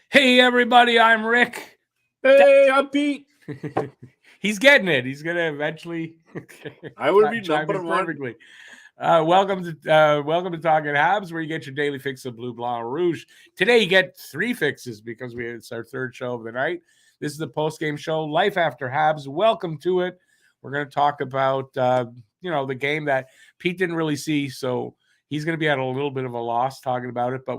Hey, everybody, I'm Rick. Hey, I'm Pete. He's getting it. He's going to eventually I will be chime number in one. perfectly. Welcome to Talking Habs, where you get your daily fix of Blue, Blanc, Rouge. Today, you get 3 fixes because it's our third show of the night. This is the post-game show, Life After Habs. Welcome to it. We're going to talk about, the game that Pete didn't really see, so he's going to be at a little bit of a loss talking about it, but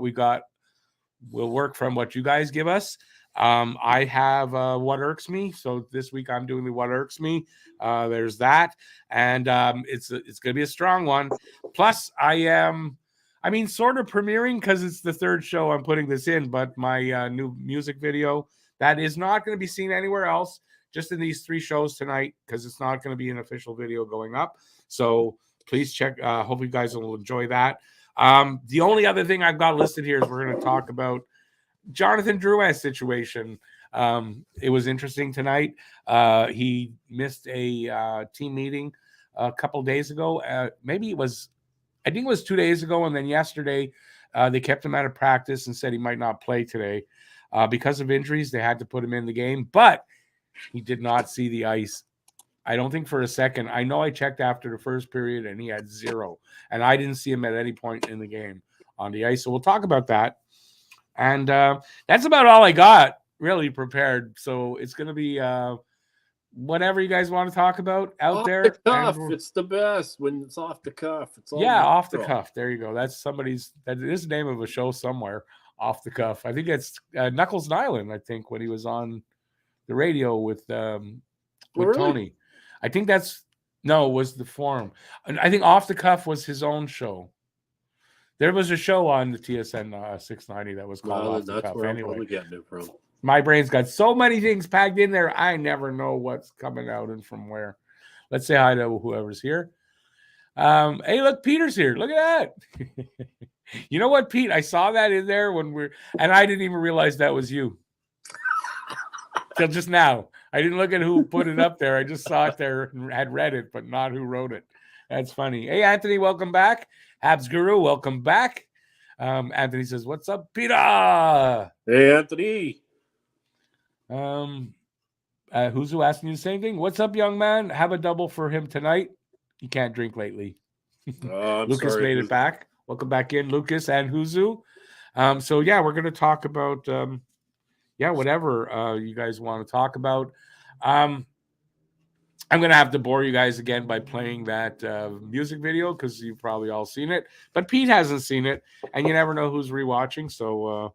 we'll work from what you guys give us. I have What Irks Me. So this week I'm doing the What Irks Me. There's that. And it's going to be a strong one. Plus, sort of premiering because it's the third show I'm putting this in, but my new music video that is not going to be seen anywhere else, just in these 3 shows tonight, because it's not going to be an official video going up. So please check. Hope you guys will enjoy that. The only other thing I've got listed here is we're going to talk about Jonathan Drouin's situation. It was interesting tonight. He missed a team meeting a couple days ago. I think it was 2 days ago, and then yesterday they kept him out of practice and said he might not play today because of injuries. They had to put him in the game, but he did not see the ice. I don't think for a second. I know I checked after the first period and he had 0, and I didn't see him at any point in the game on the ice. So we'll talk about that. And that's about all I got really prepared. So it's going to be whatever you guys want to talk about out off there. the cuff. It's the best when it's off the cuff. It's all off the cuff. There you go. That is the name of a show somewhere. Off the cuff. I think it's Knuckles Nyland. I think when he was on the radio with really? Tony. I think it was the Forum. And I think Off the Cuff was his own show. There was a show on the TSN 690 that was called Off the Cuff. Where anyway, I'm probably getting it from. My brain's got so many things packed in there, I never know what's coming out and from where. Let's say hi to whoever's here. Hey, look, Peter's here. Look at that. You know what, Pete? I saw that in there and I didn't even realize that was you. Till just now. I didn't look at who put it up there. I just saw it there and had read it, but not who wrote it. That's funny. Hey, Anthony, welcome back. Habs Guru, welcome back. Anthony says, "What's up, Peter?" Hey, Anthony. Who's asking you the same thing? What's up, young man? Have a double for him tonight. He can't drink lately. Lucas sorry, made it back. Welcome back in, Lucas and Huzu. So yeah, we're going to talk about whatever you guys want to talk about. I'm going to have to bore you guys again by playing that music video because you've probably all seen it. But Pete hasn't seen it, and you never know who's rewatching. So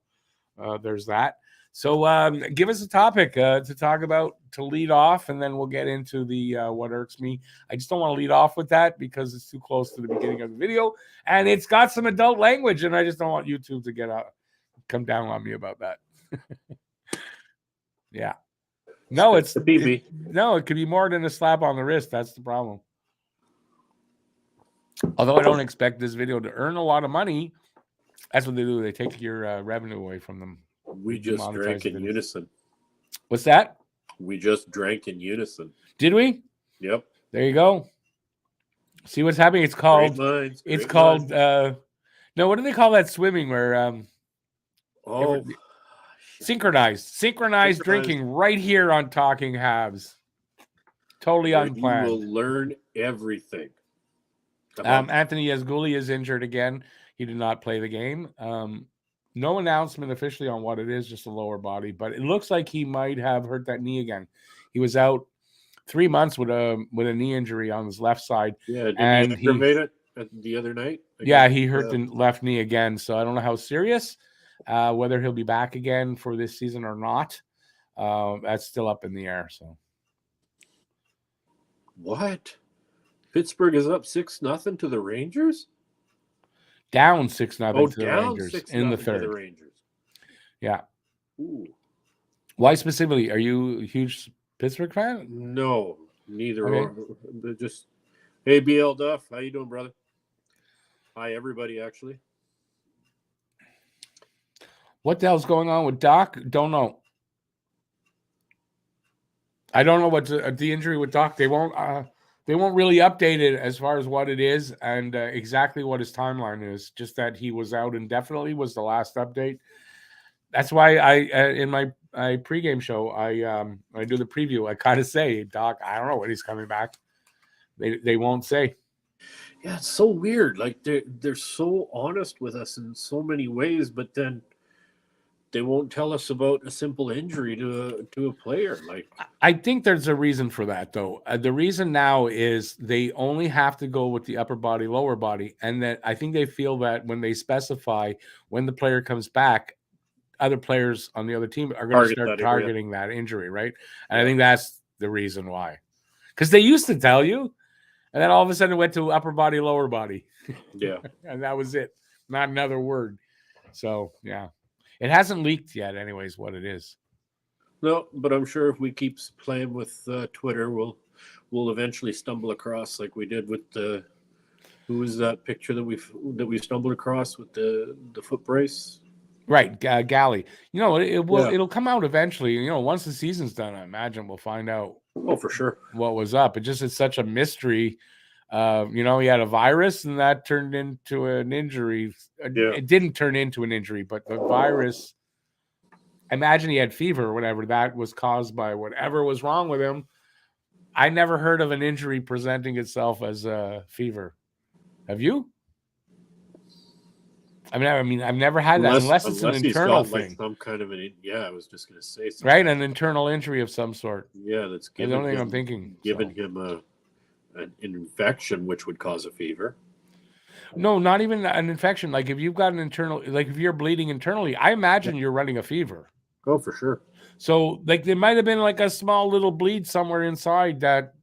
there's that. So give us a topic to talk about to lead off, and then we'll get into the What Irks Me. I just don't want to lead off with that because it's too close to the beginning of the video, and it's got some adult language, and I just don't want YouTube to come down on me about that. Yeah. No, it's the BB. It could be more than a slap on the wrist. That's the problem. Although I don't expect this video to earn a lot of money, that's what they do. They take your revenue away from them. We just drank in unison. What's that? We just drank in unison. Did we? Yep. There you go. See what's happening? It's called. What do they call that swimming where? Synchronized drinking right here on Talking Habs. Totally unplanned. You will learn everything. Anthony Yazguli is injured again. He did not play the game. No announcement officially on what it is, just a lower body. But it looks like he might have hurt that knee again. He was out 3 months with a knee injury on his left side. Yeah, and he made it the other night. He hurt the left knee again. So I don't know how serious. Whether he'll be back again for this season or not, that's still up in the air. So, what? Pittsburgh is up 6-0 to the Rangers. Down 6-0 to the Rangers in the third. Yeah. Ooh. Why specifically? Are you a huge Pittsburgh fan? No, neither. Okay. Just hey, BL Duff, how you doing, brother? Hi, everybody. Actually. What the hell's going on with Doc? Don't know. I don't know what the injury with Doc. They won't really update it as far as what it is and exactly what his timeline is. Just that he was out indefinitely was the last update. That's why I in my pregame show I do the preview. I kind of say, Doc, I don't know when he's coming back. They won't say. Yeah, it's so weird. Like they're so honest with us in so many ways, but then they won't tell us about a simple injury to a player. Like, I think there's a reason for that, though. The reason now is they only have to go with the upper body, lower body, and that I think they feel that when they specify when the player comes back, other players on the other team are going to start targeting that injury, right? And I think that's the reason why. Because they used to tell you, and then all of a sudden it went to upper body, lower body. Yeah. And that was it. Not another word. So, yeah. It hasn't leaked yet, anyways, what it is. No, but I'm sure if we keep playing with Twitter, we'll eventually stumble across, like we did with the who was that picture that we stumbled across with the foot brace. Right, Galley. It'll come out eventually. Once the season's done, I imagine we'll find out. Oh, for sure. What was up? It's such a mystery. He had a virus and that turned into an injury. It didn't turn into an injury, but the virus. Imagine he had fever or whatever. That was caused by whatever was wrong with him. I never heard of an injury presenting itself as a fever. Have you? I mean, I've never had that unless it's an internal thing. Like some kind of I was just going to say something. Right, an internal injury of some sort. Yeah, that's the only thing I'm thinking. Giving him an infection, which would cause a fever. No, not even an infection. Like if you've got an internal, like if you're bleeding internally, I imagine you're running a fever. Oh, for sure. So, like, there might have been like a small little bleed somewhere inside that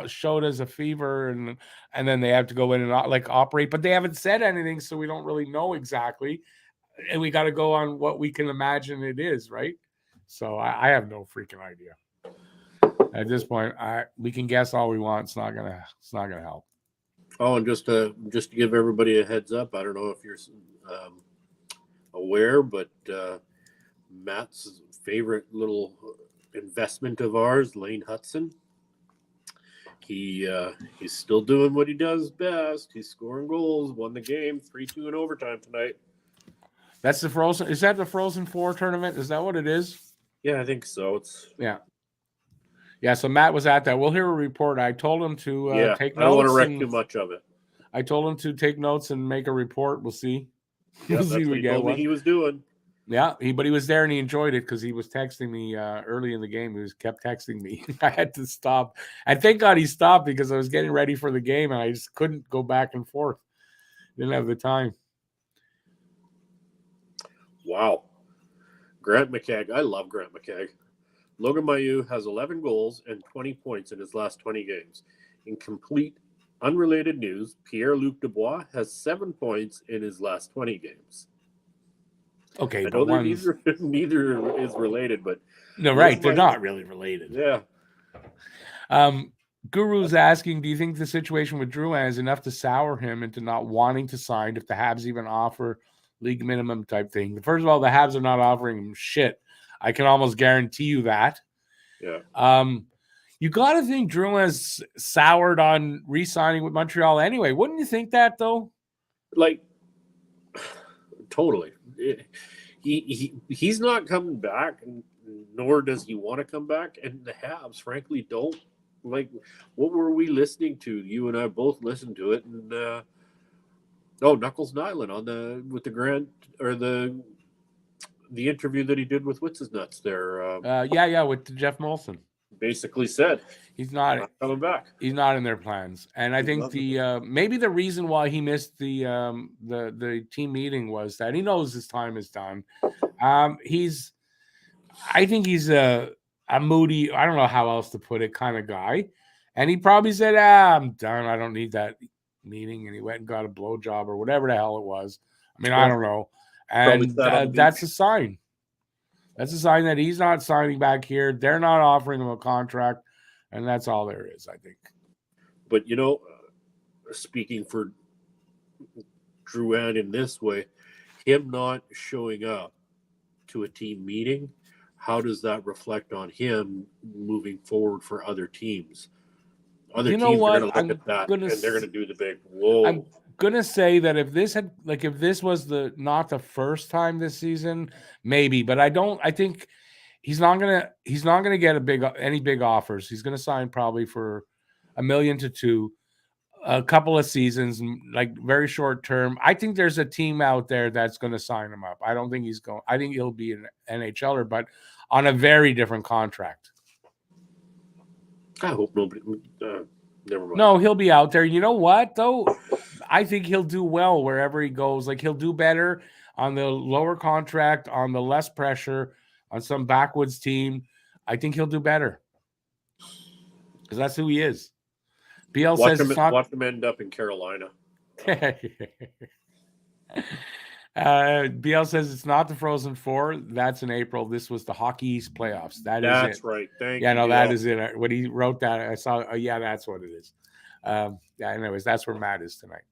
showed as a fever, and then they have to go in and operate, but they haven't said anything, so we don't really know exactly, and we got to go on what we can imagine it is, right? So I have no freaking idea at this point. We can guess all we want. It's not gonna help. Oh, and just to give everybody a heads up, I don't know if you're aware, but Matt's favorite little investment of ours, Lane Hudson. He's still doing what he does best. He's scoring goals. Won the game 3-2 in overtime tonight. That's the Frozen. Is that the Frozen 4 tournament? Is that what it is? Yeah, I think so. Yeah. So Matt was at that. We'll hear a report. I told him to take notes. I don't want to wreck too much of it. I told him to take notes and make a report. We'll see. Yeah, that's what he told me he was doing. Yeah, but he was there and he enjoyed it because he was texting me early in the game. He kept texting me. I had to stop. And thank God he stopped because I was getting ready for the game and I just couldn't go back and forth. Didn't have the time. Wow. Grant McKegg. I love Grant McKegg. Logan Mailloux has 11 goals and 20 points in his last 20 games. In complete unrelated news, Pierre-Luc Dubois has 7 points in his last 20 games. Okay, I know that neither is related, but no, right? They're not really related. Yeah. Guru's asking, do you think the situation with Drouin is enough to sour him into not wanting to sign if the Habs even offer league minimum type thing? First of all, the Habs are not offering him shit. I can almost guarantee you that. Yeah. You got to think Drouin's soured on re-signing with Montreal anyway. Wouldn't you think that though? Like, totally. He's not coming back, nor does he want to come back. And the Habs, frankly, don't. Like, what were we listening to? You and I both listened to it, and Knuckles Nyland with the Grant or the interview that he did with What's His Nuts there. With Jeff Molson. Basically said he's not coming back. He's not in their plans, and I think maybe the reason why he missed the team meeting was that he knows his time is done. I think he's a moody, I don't know how else to put it, kind of guy, and he probably said, I'm done. I don't need that meeting, and he went and got a blowjob or whatever the hell it was. I mean, I don't know, and that's a sign. That's a sign that he's not signing back here. They're not offering him a contract, and that's all there is, I think. But, speaking for Drouin in this way, him not showing up to a team meeting, how does that reflect on him moving forward for other teams? Other teams are going to look at that, and they're going to do the big, whoa. gonna say that if this was not the first time this season, maybe, but I think he's not gonna get any big offers. He's gonna sign probably for $1 million to $2 million, a couple of seasons, like very short term. I think there's a team out there that's gonna sign him up. I don't think he's going. I think he'll be an NHLer, but on a very different contract. I hope nobody. Never mind. No, he'll be out there. You know what, though? I think he'll do well wherever he goes. Like, he'll do better on the lower contract, on the less pressure, on some backwoods team. I think he'll do better because that's who he is. BL says it's not. Watch him end up in Carolina. BL says it's not the Frozen Four. That's in April. This was the Hockey East playoffs. That's right. Thank you. Yeah, no, that is it. When he wrote that, I saw. Yeah, that's what it is. Anyways, that's where Matt is tonight,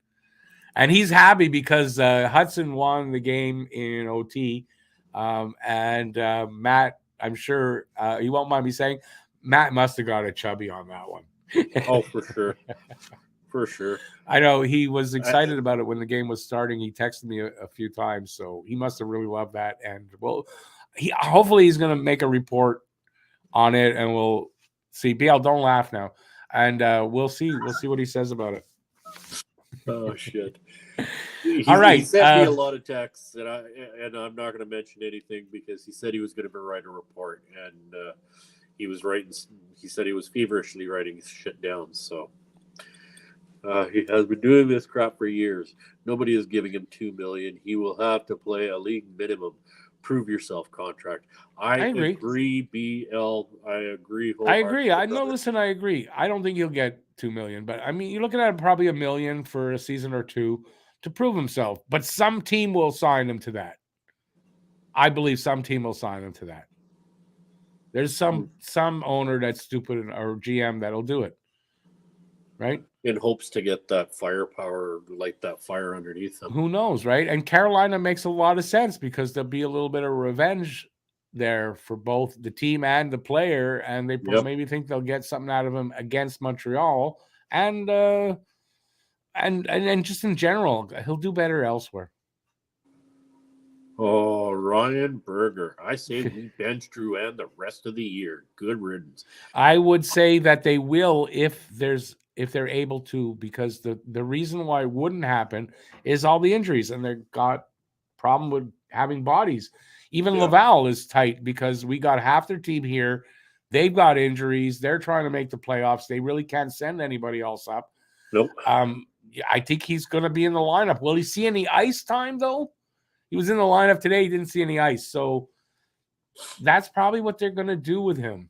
and he's happy because Hudson won the game in OT, and Matt, I'm sure he won't mind me saying, Matt must have got a chubby on that one. Oh, for sure. For sure. I know he was excited about it when the game was starting. He texted me a few times, so he must have really loved that. And hopefully he's going to make a report on it, and we'll see. BL, don't laugh now, and we'll see. We'll see what he says about it. Oh shit! All right. He sent me a lot of texts, and I'm not going to mention anything because he said he was going to write a report, and he was writing. He said he was feverishly writing shit down. So. He has been doing this crap for years. Nobody is giving him $2 million. He will have to play a league minimum. Prove yourself contract. I agree. BL. I agree. I agree. I agree. I don't think he'll get $2 million, but I mean, you're looking at probably $1 million for a season or two to prove himself. But some team will sign him to that. I believe some team will sign him to that. There's some owner that's stupid or GM that'll do it, right? In hopes to get that firepower, light that fire underneath them. Who knows, right? And Carolina makes a lot of sense because there'll be a little bit of revenge there for both the team and the player, and they maybe think they'll get something out of him against Montreal, and just in general, he'll do better elsewhere. Oh, Ryan Berger. I say we bench Drouin the rest of the year. Good riddance. I would say that they will if they're able to, because the reason why it wouldn't happen is all the injuries, and they've got problem with having bodies. Even Laval is tight because we got half their team here. They've got injuries. They're trying to make the playoffs. They really can't send anybody else up. Nope. I think he's going to be in the lineup. Will he see any ice time, though? He was in the lineup today. He didn't see any ice. So that's probably what they're going to do with him.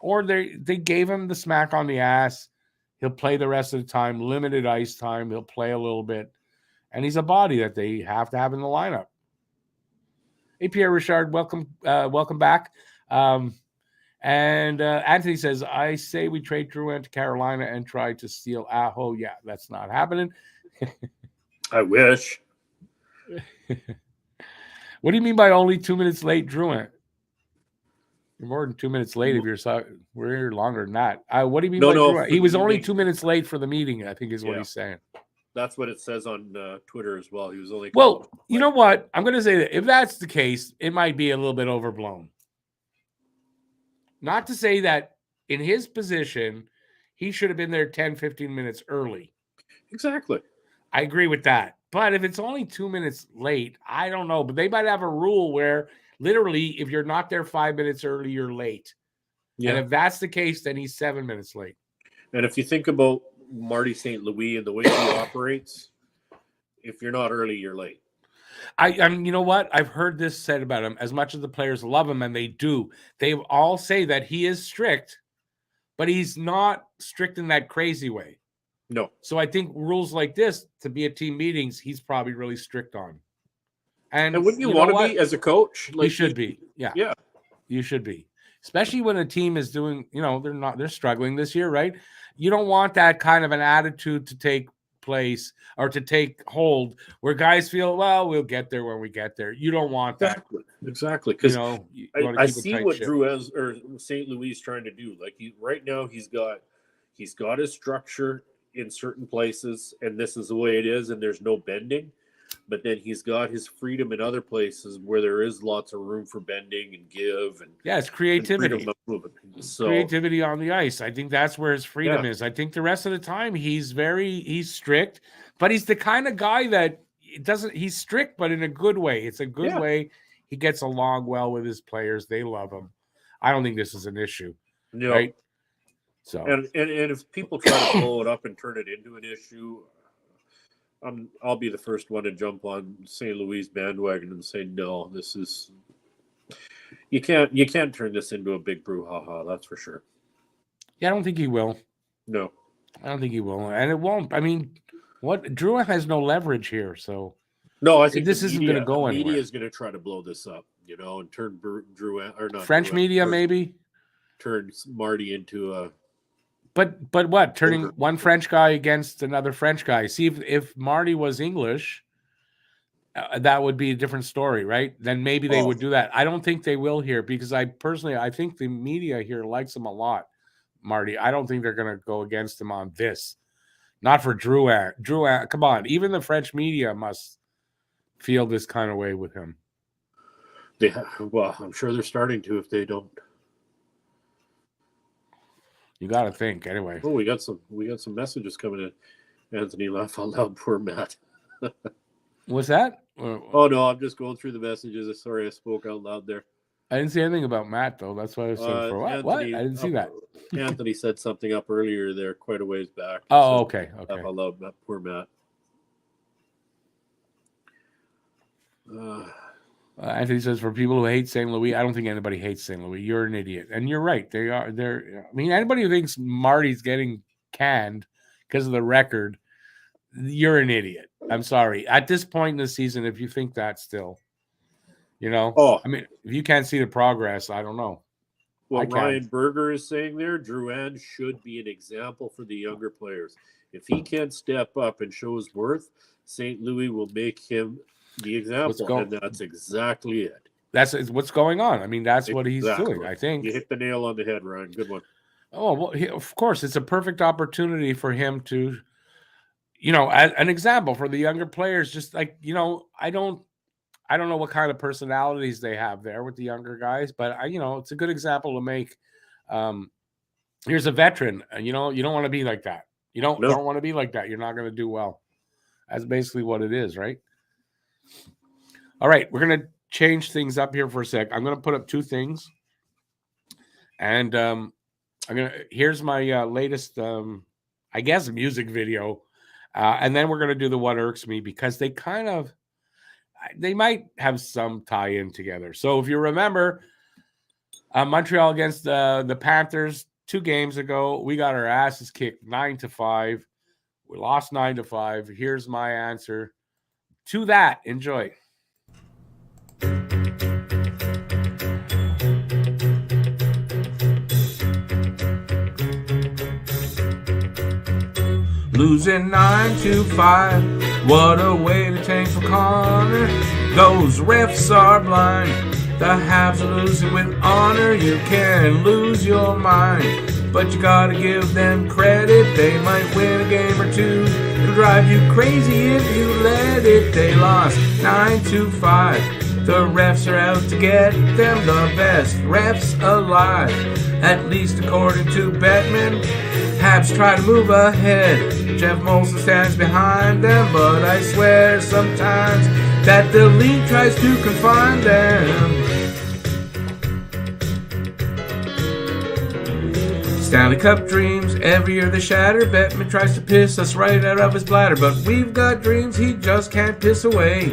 Or they gave him the smack on the ass. He'll play the rest of the time, limited ice time. He'll play a little bit. And he's a body that they have to have in the lineup. Hey, Pierre Richard, welcome back. And Anthony says, I say we trade Drouin to Carolina and try to steal Aho. Yeah, that's not happening. I wish. What do you mean by only 2 minutes late, Drouin? You're more than 2 minutes late if we're longer than that. What do you mean by Drouin? He was only 2 minutes late for the meeting, I think is what he's saying. That's what it says on Twitter as well. He was only. Well, you know what? I'm going to say that if that's the case, it might be a little bit overblown. Not to say that in his position, he should have been there 10, 15 minutes early. Exactly. I agree with that. But if it's only 2 minutes late, I don't know. But they might have a rule where literally if you're not there 5 minutes early, you're late. Yeah. And if that's the case, then he's 7 minutes late. And if you think about Marty St. Louis and the way he operates, if you're not early, you're late. You know what? I've heard this said about him. As much as the players love him, and they do, they all say that he is strict, but he's not strict in that crazy way. No. So I think rules like this, to be at team meetings, he's probably really strict on. And wouldn't you want to be as a coach? Like, you should be. Yeah. Yeah. You should be. Especially when a team is doing, they're struggling this year, right? You don't want that kind of an attitude to take place or to take hold where guys feel, well, we'll get there when we get there. You don't want that. Exactly. Because I see what ship. Drouin or St. Louis is trying to do. Like right now he's got his structure. in certain places, and this is the way it is, and there's no bending. But then he's got his freedom in other places where there is lots of room for bending and give, and it's creativity. freedom of movement. So, creativity on the ice. I think that's where his freedom is. I think the rest of the time he's strict, but he's the kind of guy that he's strict, but in a good way. It's a good way. He gets along well with his players. They love him. I don't think this is an issue. No. Right. So and if people try to blow it up and turn it into an issue, I'll be the first one to jump on St. Louis bandwagon and say, no, this is you can't turn this into a big brouhaha, that's for sure. Yeah, I don't think he will. No. I don't think he will. And it won't. I mean, Drew has no leverage here, so no, I think this isn't going to go anywhere. Media is going to try to blow this up, and turn Drew or not French media maybe turn Marty into a. But what? Turning one French guy against another French guy. See, if Marty was English, that would be a different story, right? Then maybe they would do that. I don't think they will here because I think the media here likes him a lot, Marty. I don't think they're going to go against him on this. Not for Drouin. Drouin, come on. Even the French media must feel this kind of way with him. Well, I'm sure they're starting to if they don't. You got to think anyway. Oh, we got some messages coming in. Anthony, laugh out loud, poor Matt. What's that? Oh no, I'm just going through the messages. Sorry, I spoke out loud there. I didn't see anything about Matt though. That's why I was saying for what? Anthony, What? I didn't see that. Anthony said something up earlier there, quite a ways back. Oh, okay. Laugh out loud, poor Matt. Anthony says, for people who hate St. Louis, I don't think anybody hates St. Louis. You're an idiot. And you're right. I mean, anybody who thinks Marty's getting canned because of the record, you're an idiot. I'm sorry. At this point in the season, if you think that still, I mean, if you can't see the progress, I don't know. What Ryan Berger is saying there, Drouin should be an example for the younger players. If he can't step up and show his worth, St. Louis will make him the example, and that's exactly it. That's what's going on. I mean, that's what he's doing, I think. You hit the nail on the head, Ryan. Good one. Oh, well, of course, it's a perfect opportunity for him to, as an example for the younger players, just like, I don't know what kind of personalities they have there with the younger guys, but it's a good example to make. Here's a veteran, you don't want to be like that. You don't want to be like that. You're not going to do well. That's basically what it is, right? All right, we're going to change things up here for a sec. I'm going to put up two things. And here's my latest, I guess, music video. And then we're going to do the What Irks Me because they might have some tie-in together. So if you remember, Montreal against the Panthers 2 games ago, we got our asses kicked 9-5. We lost 9-5. Here's my answer to that. Enjoy. Losing 9-5. What a way to tank for Connor. Those refs are blind. The Habs are losing with honor. You can lose your mind, but you gotta give them credit. They might win a game or two. It'll drive you crazy if you let it. They lost 9-5. The refs are out to get them, the best refs alive, at least according to Bettman. Habs try to move ahead. Jeff Molson stands behind them, but I swear sometimes that the league tries to confine them. Stanley Cup dreams, every year they shatter. Bettman tries to piss us right out of his bladder, but we've got dreams he just can't piss away.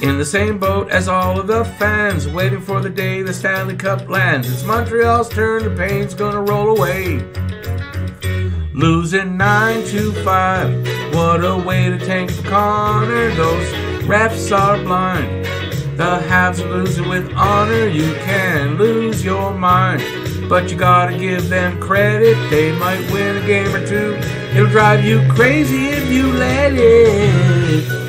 In the same boat as all of the fans, waiting for the day the Stanley Cup lands. It's Montreal's turn, the pain's gonna roll away. Losing 9-5, what a way to tank for Connor. Those refs are blind. The Habs are losing with honor. You can lose your mind, but you gotta give them credit. They might win a game or two. It'll drive you crazy if you let it.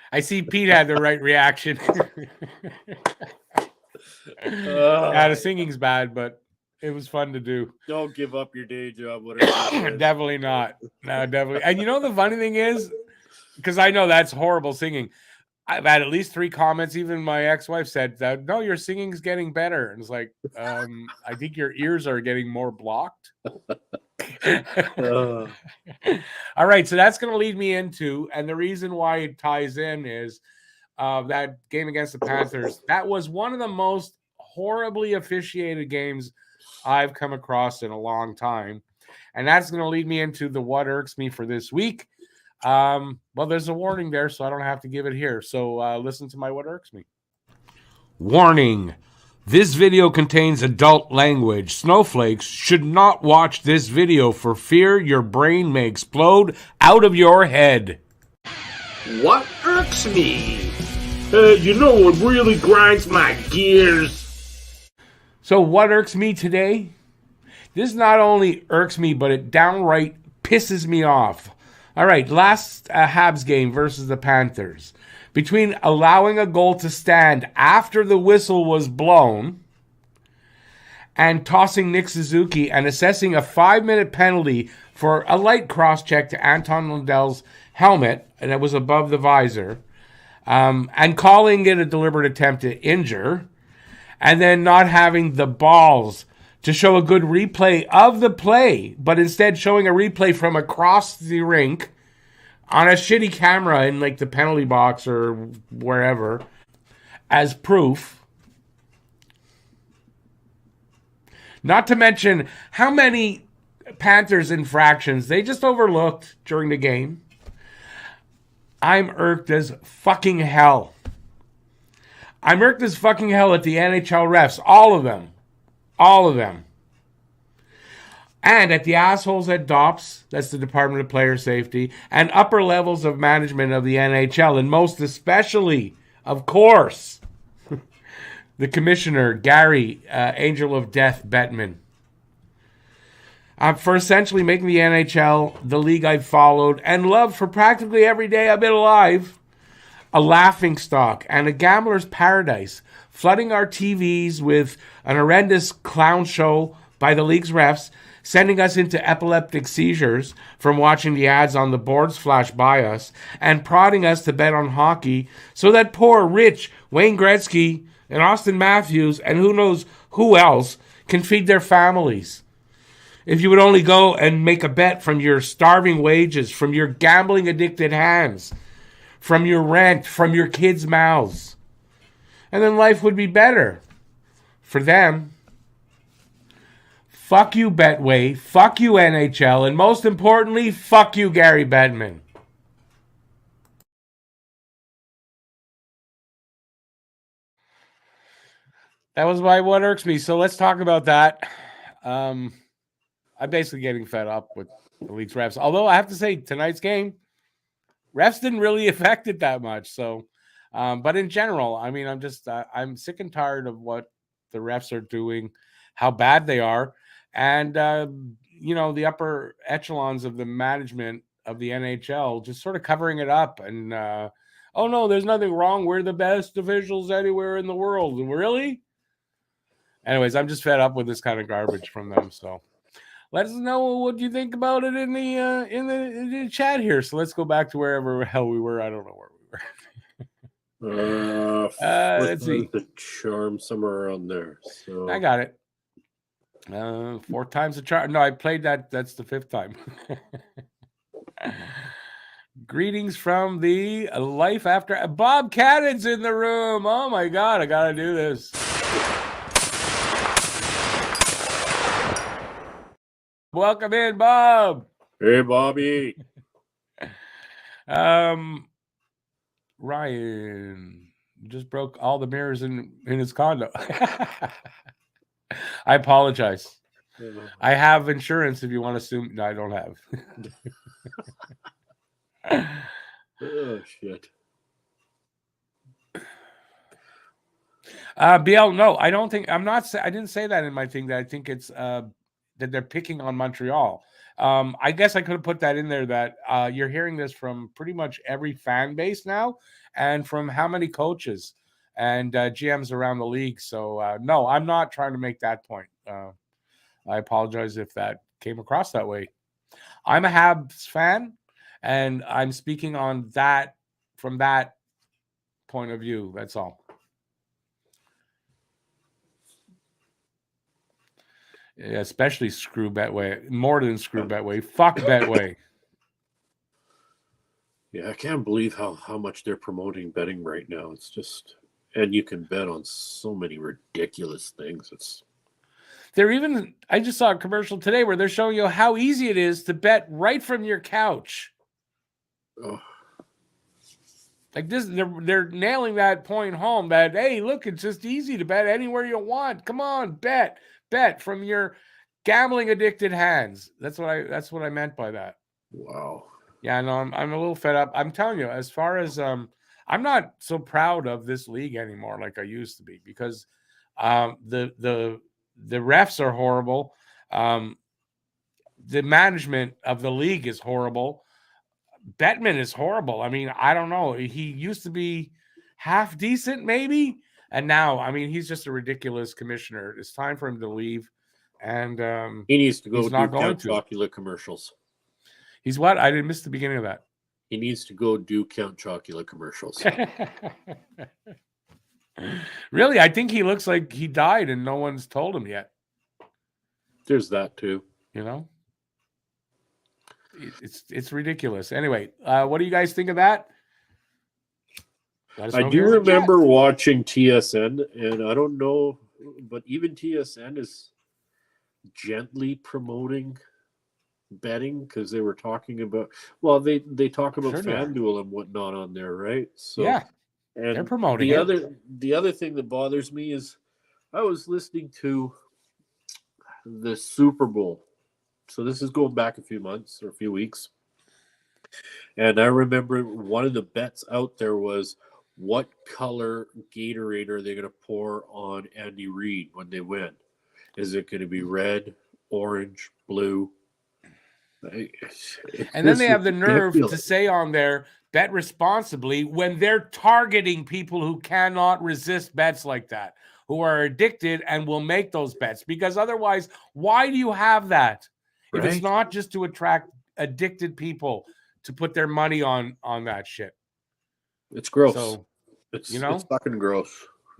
I see Pete had the right reaction. Yeah, the singing's bad, but it was fun to do. Don't give up your day job. Whatever. Definitely not. No, definitely. And you know the funny thing is, because I know that's horrible singing. I've had at least 3 comments. Even my ex-wife said that, no, your singing's getting better. And it's like, I think your ears are getting more blocked. All right, so that's going to lead me into, and the reason why it ties in is that game against the Panthers. That was one of the most horribly officiated games I've come across in a long time. And that's going to lead me into the what irks me for this week. Well, there's a warning there, so I don't have to give it here. So listen to my what irks me. Warning. This video contains adult language. Snowflakes should not watch this video for fear your brain may explode out of your head. What irks me? You know what really grinds my gears? So what irks me today? This not only irks me, but it downright pisses me off. All right, last Habs game versus the Panthers. Between allowing a goal to stand after the whistle was blown and tossing Nick Suzuki and assessing a 5-minute penalty for a light cross-check to Anton Lundell's helmet, and it was above the visor, and calling it a deliberate attempt to injure, and then not having the balls to show a good replay of the play, but instead showing a replay from across the rink on a shitty camera in like the penalty box or wherever as proof. Not to mention how many Panthers infractions they just overlooked during the game. I'm irked as fucking hell. I'm irked as fucking hell at the NHL refs. All of them. All of them. And at the assholes at DOPS, that's the Department of Player Safety, and upper levels of management of the NHL, and most especially, of course, the commissioner, Gary, Angel of Death Bettman. For essentially making the NHL, the league I've followed and loved for practically every day I've been alive, a laughingstock and a gambler's paradise, flooding our TVs with an horrendous clown show by the league's refs, sending us into epileptic seizures from watching the ads on the boards flash by us, and prodding us to bet on hockey so that poor, rich Wayne Gretzky and Austin Matthews and who knows who else can feed their families. If you would only go and make a bet from your starving wages, from your gambling-addicted hands, from your rent, from your kids' mouths, and then life would be better for them. Fuck you, Betway. Fuck you, NHL. And most importantly, fuck you, Gary Bettman. That was what irks me. So let's talk about that. I'm basically getting fed up with the league's refs. Although I have to say, tonight's game, refs didn't really affect it that much. So, but in general, I mean, I'm sick and tired of what the refs are doing, how bad they are. And, the upper echelons of the management of the NHL just sort of covering it up. And, oh, no, there's nothing wrong. We're the best officials anywhere in the world. Really? Anyways, I'm just fed up with this kind of garbage from them. So let us know what you think about it in the chat here. So let's go back to wherever the hell we were. I don't know where we were. Let's see. The charm somewhere around there. So I got it. 4 times the charm. No, I played that. That's the 5th time. Greetings from the life after. Bob Cannon's in the room. Oh my God, I gotta do this. Welcome in, Bob. Hey, Bobby. Ryan just broke all the mirrors in his condo. I apologize. I have insurance if you want to assume. No, I don't have. Oh, shit. BL, no, I don't think. I didn't say that in my thing. That I think it's that they're picking on Montreal. I guess I could have put that in there that you're hearing this from pretty much every fan base now and from how many coaches. and GMs around the league. So no, I'm not trying to make that point. I apologize if that came across that way. I'm a Habs fan, and I'm speaking on that from that point of view. That's all. Yeah, especially screw Betway. More than screw Betway. Fuck Betway. Yeah, I can't believe how much they're promoting betting right now. It's just, and you can bet on so many ridiculous things. I just saw a commercial today where they're showing you how easy it is to bet right from your couch. Oh. Like this, they're nailing that point home that, hey, look, it's just easy to bet anywhere you want. Come on, bet from your gambling addicted hands. That's what I meant by that. Wow. Yeah, no, I'm a little fed up. I'm telling you, as far as I'm not so proud of this league anymore like I used to be, because the refs are horrible. The management of the league is horrible. Bettman is horrible. I mean, I don't know. He used to be half decent, maybe, and now, I mean, he's just a ridiculous commissioner. It's time for him to leave, and he needs to go he's do not going Count to. Chocula commercials. He's what? I didn't miss the beginning of that. He needs to go do Count Chocula commercials. Really? I think he looks like he died and no one's told him yet. There's that too. You know? It's ridiculous. Anyway, what do you guys think of that? I do remember watching TSN, and I don't know, but even TSN is gently promoting betting because they were talking about, well, they talk about FanDuel and whatnot on there, right? So yeah, and they're promoting the other thing that bothers me is I was listening to the Super Bowl. So this is going back a few months or a few weeks. And I remember one of the bets out there was, what color Gatorade are they going to pour on Andy Reid when they win? Is it going to be red, orange, blue? And then they have the nerve to say on there, bet responsibly, when they're targeting people who cannot resist bets like that, who are addicted and will make those bets. Because otherwise, why do you have that? Right? If it's not just to attract addicted people to put their money on that shit. It's gross. So, it's fucking gross.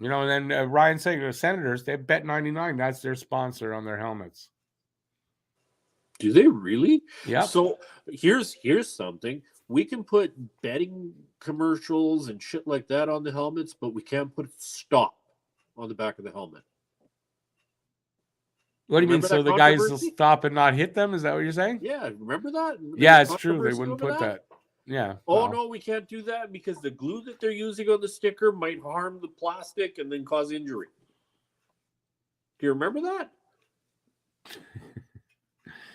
You know, and then Ryan saying the Senators, they bet 99. That's their sponsor on their helmets. Do they really? Yeah. So here's something. We can put betting commercials and shit like that on the helmets, but we can't put stop on the back of the helmet. What do you mean? So the guys will stop and not hit them? Is that what you're saying? Yeah. Remember that? Yeah, it's true. They wouldn't put that. Yeah. Oh, no, we can't do that because the glue that they're using on the sticker might harm the plastic and then cause injury. Do you remember that?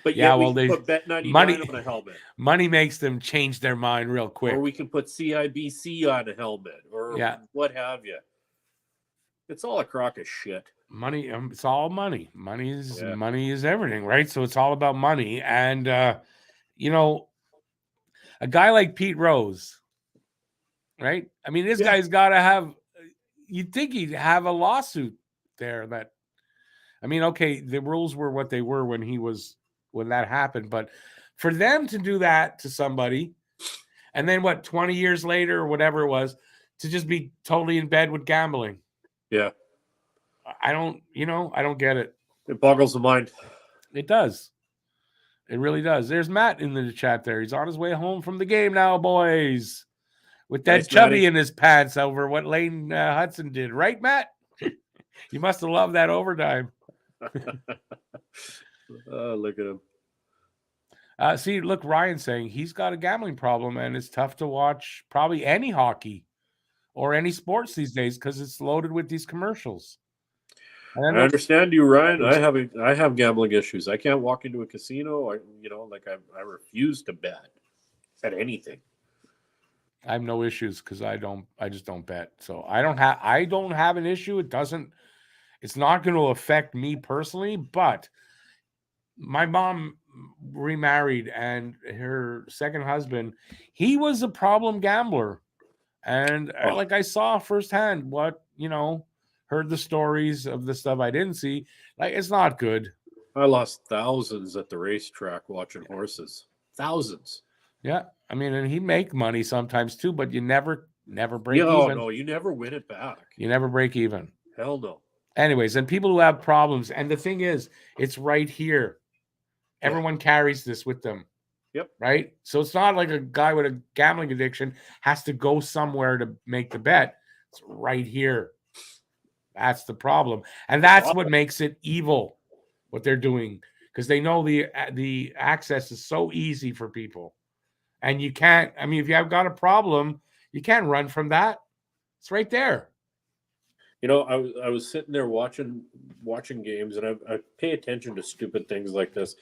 But yeah, well, they put Bet 99 on a helmet. Money makes them change their mind real quick. Or we can put CIBC on a helmet, or what have you. It's all a crock of shit. Money, it's all money. Money is everything, right? So it's all about money, and you know, a guy like Pete Rose, right? I mean, this guy's got to have. You'd think he'd have a lawsuit there. That, I mean, okay, the rules were what they were when that happened, but for them to do that to somebody, and then 20 years later or whatever it was, to just be totally in bed with gambling. Yeah. I don't get it. It boggles the mind. It does. It really does. There's Matt in the chat there. He's on his way home from the game now, boys. With that chubby in his pants over what Lane Hudson did. Right, Matt? You must have loved that overtime. Look at him. See, look, Ryan's saying he's got a gambling problem, and it's tough to watch probably any hockey or any sports these days because it's loaded with these commercials. I understand you, Ryan. I have gambling issues. I can't walk into a casino. I refuse to bet at anything. I have no issues because I just don't bet. So I don't have an issue. It's not going to affect me personally, but my mom remarried, and her second husband, he was a problem gambler. And I saw firsthand what heard the stories of the stuff I didn't see. Like, it's not good. I lost thousands at the racetrack watching horses. Thousands. Yeah. I mean, and he'd make money sometimes too, but you never break Yeah, even. no, you never win it back. You never break even. Hell no. Anyways, and people who have problems, and the thing is, it's right here. Everyone carries this with them. Yep. Right? So it's not like a guy with a gambling addiction has to go somewhere to make the bet. It's right here. That's the problem. And that's what makes it evil, what they're doing, because they know the access is so easy for people. And you can't, I mean, if you have got a problem, you can't run from that. It's right there. You know, I was sitting there watching games, and I pay attention to stupid things like this.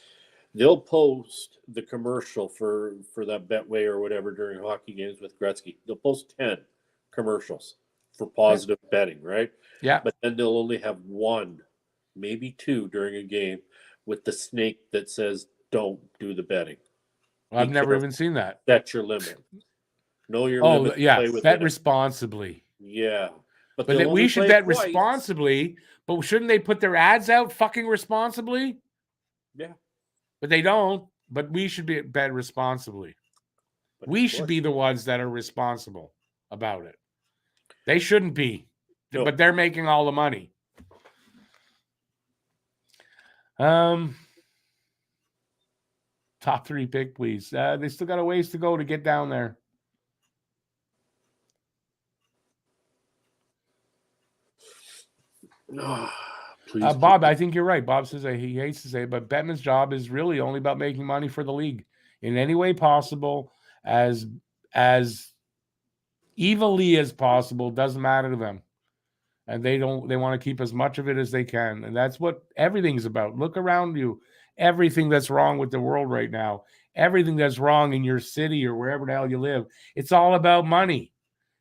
They'll post the commercial for that Betway or whatever during hockey games with Gretzky. They'll post 10 commercials for positive betting, right? Yeah. But then they'll only have one, maybe two during a game with the snake that says, don't do the betting. Well, I've never even seen that. That's your limit. Know your limit. Yeah. Bet responsibly. Yeah. But we should bet responsibly. But shouldn't they put their ads out fucking responsibly? Yeah. But they don't. But we should bet responsibly. We should be the ones that are responsible about it. They shouldn't be. No. But they're making all the money. Top 3 pick, please. They still got a ways to go to get down there. Please, Bob, I think you're right. Bob says he hates to say it, but Bettman's job is really only about making money for the league in any way possible, as evilly as possible. Doesn't matter to them, and they want to keep as much of it as they can, and that's what everything's about. Look around you. Everything that's wrong with the world right now, everything that's wrong in your city or wherever the hell you live, it's all about money.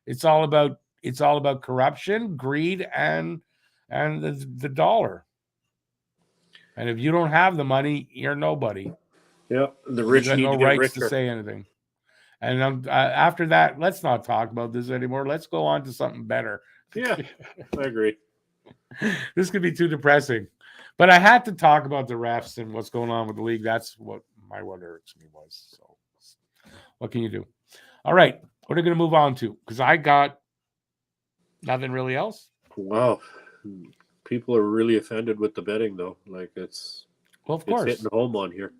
It's all about corruption, greed, and the dollar. And if you don't have the money, you're nobody. Yeah, the rich you got need no to get rights richer. to say anything. And after that, let's not talk about this anymore. Let's go on to something better. Yeah, I agree. This could be too depressing. But I had to talk about the refs and what's going on with the league. That's what irks me was. So what can you do? All right. What are we going to move on to? Because I got nothing really else. Wow. People are really offended with the betting, though. Like, it's hitting home on here.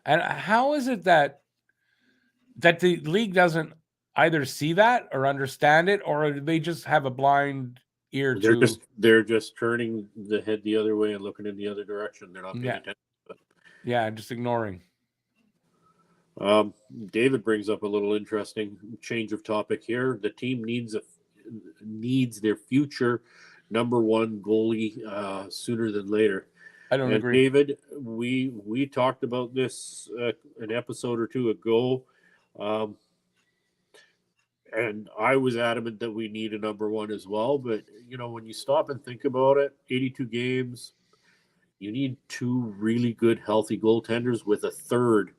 And how is it that the league doesn't either see that or understand it, or they just have a blind ear to? They're just turning the head the other way and looking in the other direction. They're not paying attention to it. Yeah, just ignoring. David brings up a little interesting change of topic here. The team needs their future number one goalie sooner than later. I don't agree. David, we talked about this an episode or two ago, and I was adamant that we need a number one as well. But when you stop and think about it, 82 games, you need 2 really good, healthy goaltenders with a third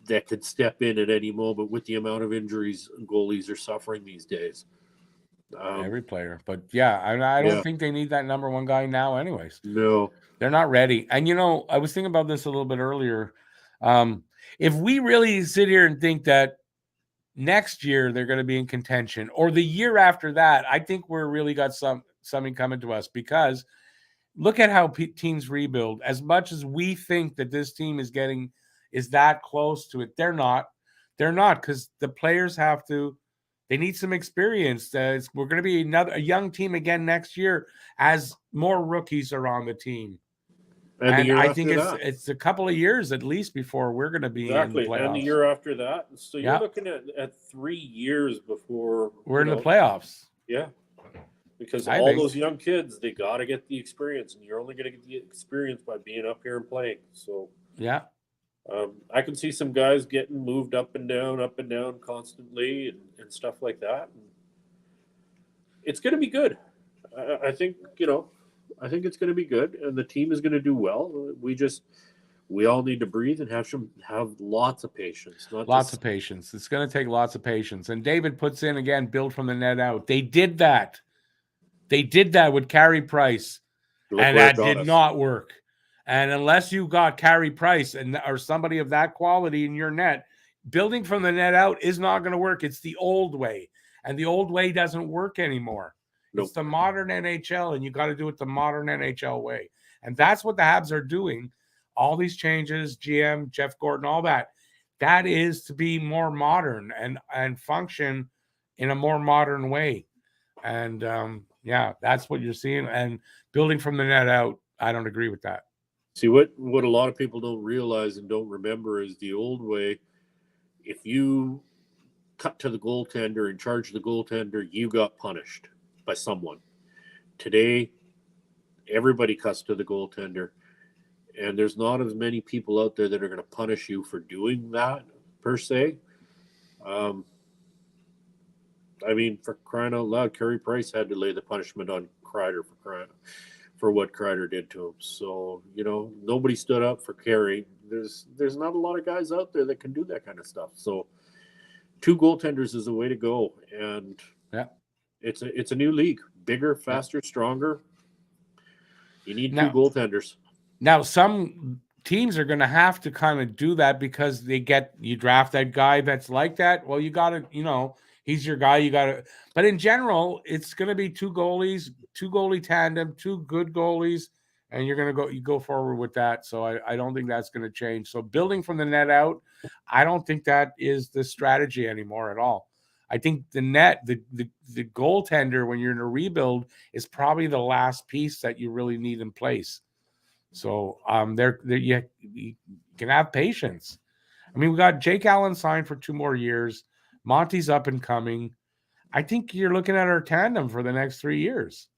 that could step in at any moment with the amount of injuries goalies are suffering these days. Every player. But yeah, I don't think they need that number one guy now anyways. No. They're not ready. And I was thinking about this a little bit earlier. If we really sit here and think that next year they're going to be in contention, or the year after that, I think we're really got something coming to us, because look at how teams rebuild. As much as we think that this team is that close to it, they're not. They're not, because the players they need some experience. We're going to be a young team again next year as more rookies are on the team. And I think it's a couple of years at least before we're going to be in the playoffs. And the year after that. So you're looking at 3 years before we're in the playoffs. Yeah. Because those young kids, they got to get the experience, and you're only going to get the experience by being up here and playing. So yeah. I can see some guys getting moved up and down constantly and stuff like that. And it's going to be good. I think it's going to be good, and the team is going to do well. We all need to breathe and have lots of patience. Lots of patience. It's going to take lots of patience. And David puts in again, build from the net out. They did that. They did that with Carey Price, Look and where it that got did us. not work. And unless you got Carey Price or somebody of that quality in your net, building from the net out is not going to work. It's the old way, and the old way doesn't work anymore. It's the modern NHL, and you got to do it the modern NHL way. And that's what the Habs are doing. All these changes, GM, Jeff Gordon, all that. That is to be more modern and function in a more modern way. And yeah, that's what you're seeing. And building from the net out, I don't agree with that. See, what a lot of people don't realize and don't remember is the old way. If you cut to the goaltender and charge the goaltender, you got punished by someone. Today, everybody cuts to the goaltender, and there's not as many people out there that are going to punish you for doing that, per se. I mean, for crying out loud, Carey Price had to lay the punishment on Kreider for what Kreider did to him. So, you know, nobody stood up for Carey. There's not a lot of guys out there that can do that kind of stuff. So 2 goaltenders is the way to go. And yeah, it's a new league. Bigger, faster, stronger. You need 2 goaltenders. Now, some teams are going to have to kind of do that because you draft that guy that's like that. Well, you got to, you know, he's your guy. You got to, but in general, it's going to be 2 goalies, 2 goalie tandem, 2 good goalies, and you're going to go forward with that. So I don't think that's going to change. So building from the net out, I don't think that is the strategy anymore at all. I think the net, the goaltender when you're in a rebuild is probably the last piece that you really need in place. So you can have patience. I mean, we got Jake Allen signed for 2 more years. Monty's up and coming. I think you're looking at our tandem for the next 3 years.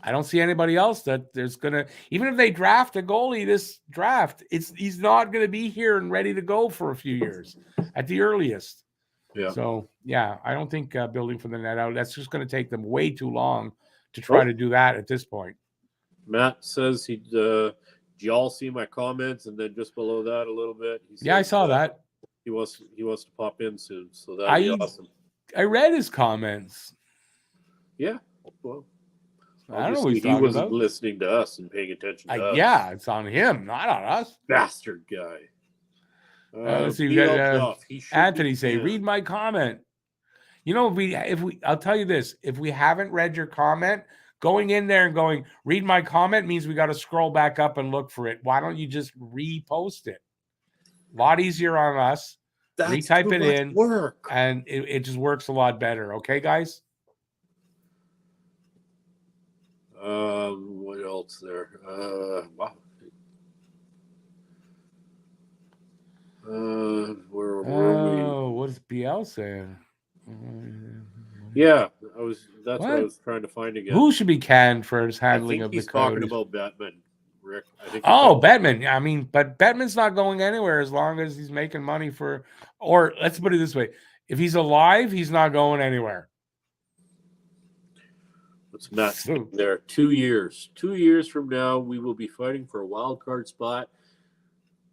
I don't see anybody else that there's gonna, even if they draft a goalie this draft, he's not gonna be here and ready to go for a few years at the earliest. Yeah. So yeah, I don't think building from the net out, that's just gonna take them way too long to try to do that at this point. Matt says do you all see my comments? And then just below that a little bit. He says, I saw that. He wants to pop in soon, so that'd be awesome. I read his comments. Yeah, well, I don't know what he's he talking wasn't about. listening to us and paying attention to us. Yeah, it's on him, not on us. Bastard guy. Let's see, we got Anthony say, read my comment. You know, if we, I'll tell you this: if we haven't read your comment, going in there and going, read my comment means we got to scroll back up and look for it. Why don't you just repost it? A lot easier on us. Retype it in, work. And it just works a lot better. Okay, guys? What else there? Wow. Where were we? What is BL saying? Yeah, that's what I was trying to find again. Who should be canned for his handling of the code? He's talking about Bettman, Rick. Bettman. I mean, but Bettman's not going anywhere as long as he's making money for, or let's put it this way. If he's alive, he's not going anywhere. What's Matt saying there? 2 years. 2 years from now, we will be fighting for a wild card spot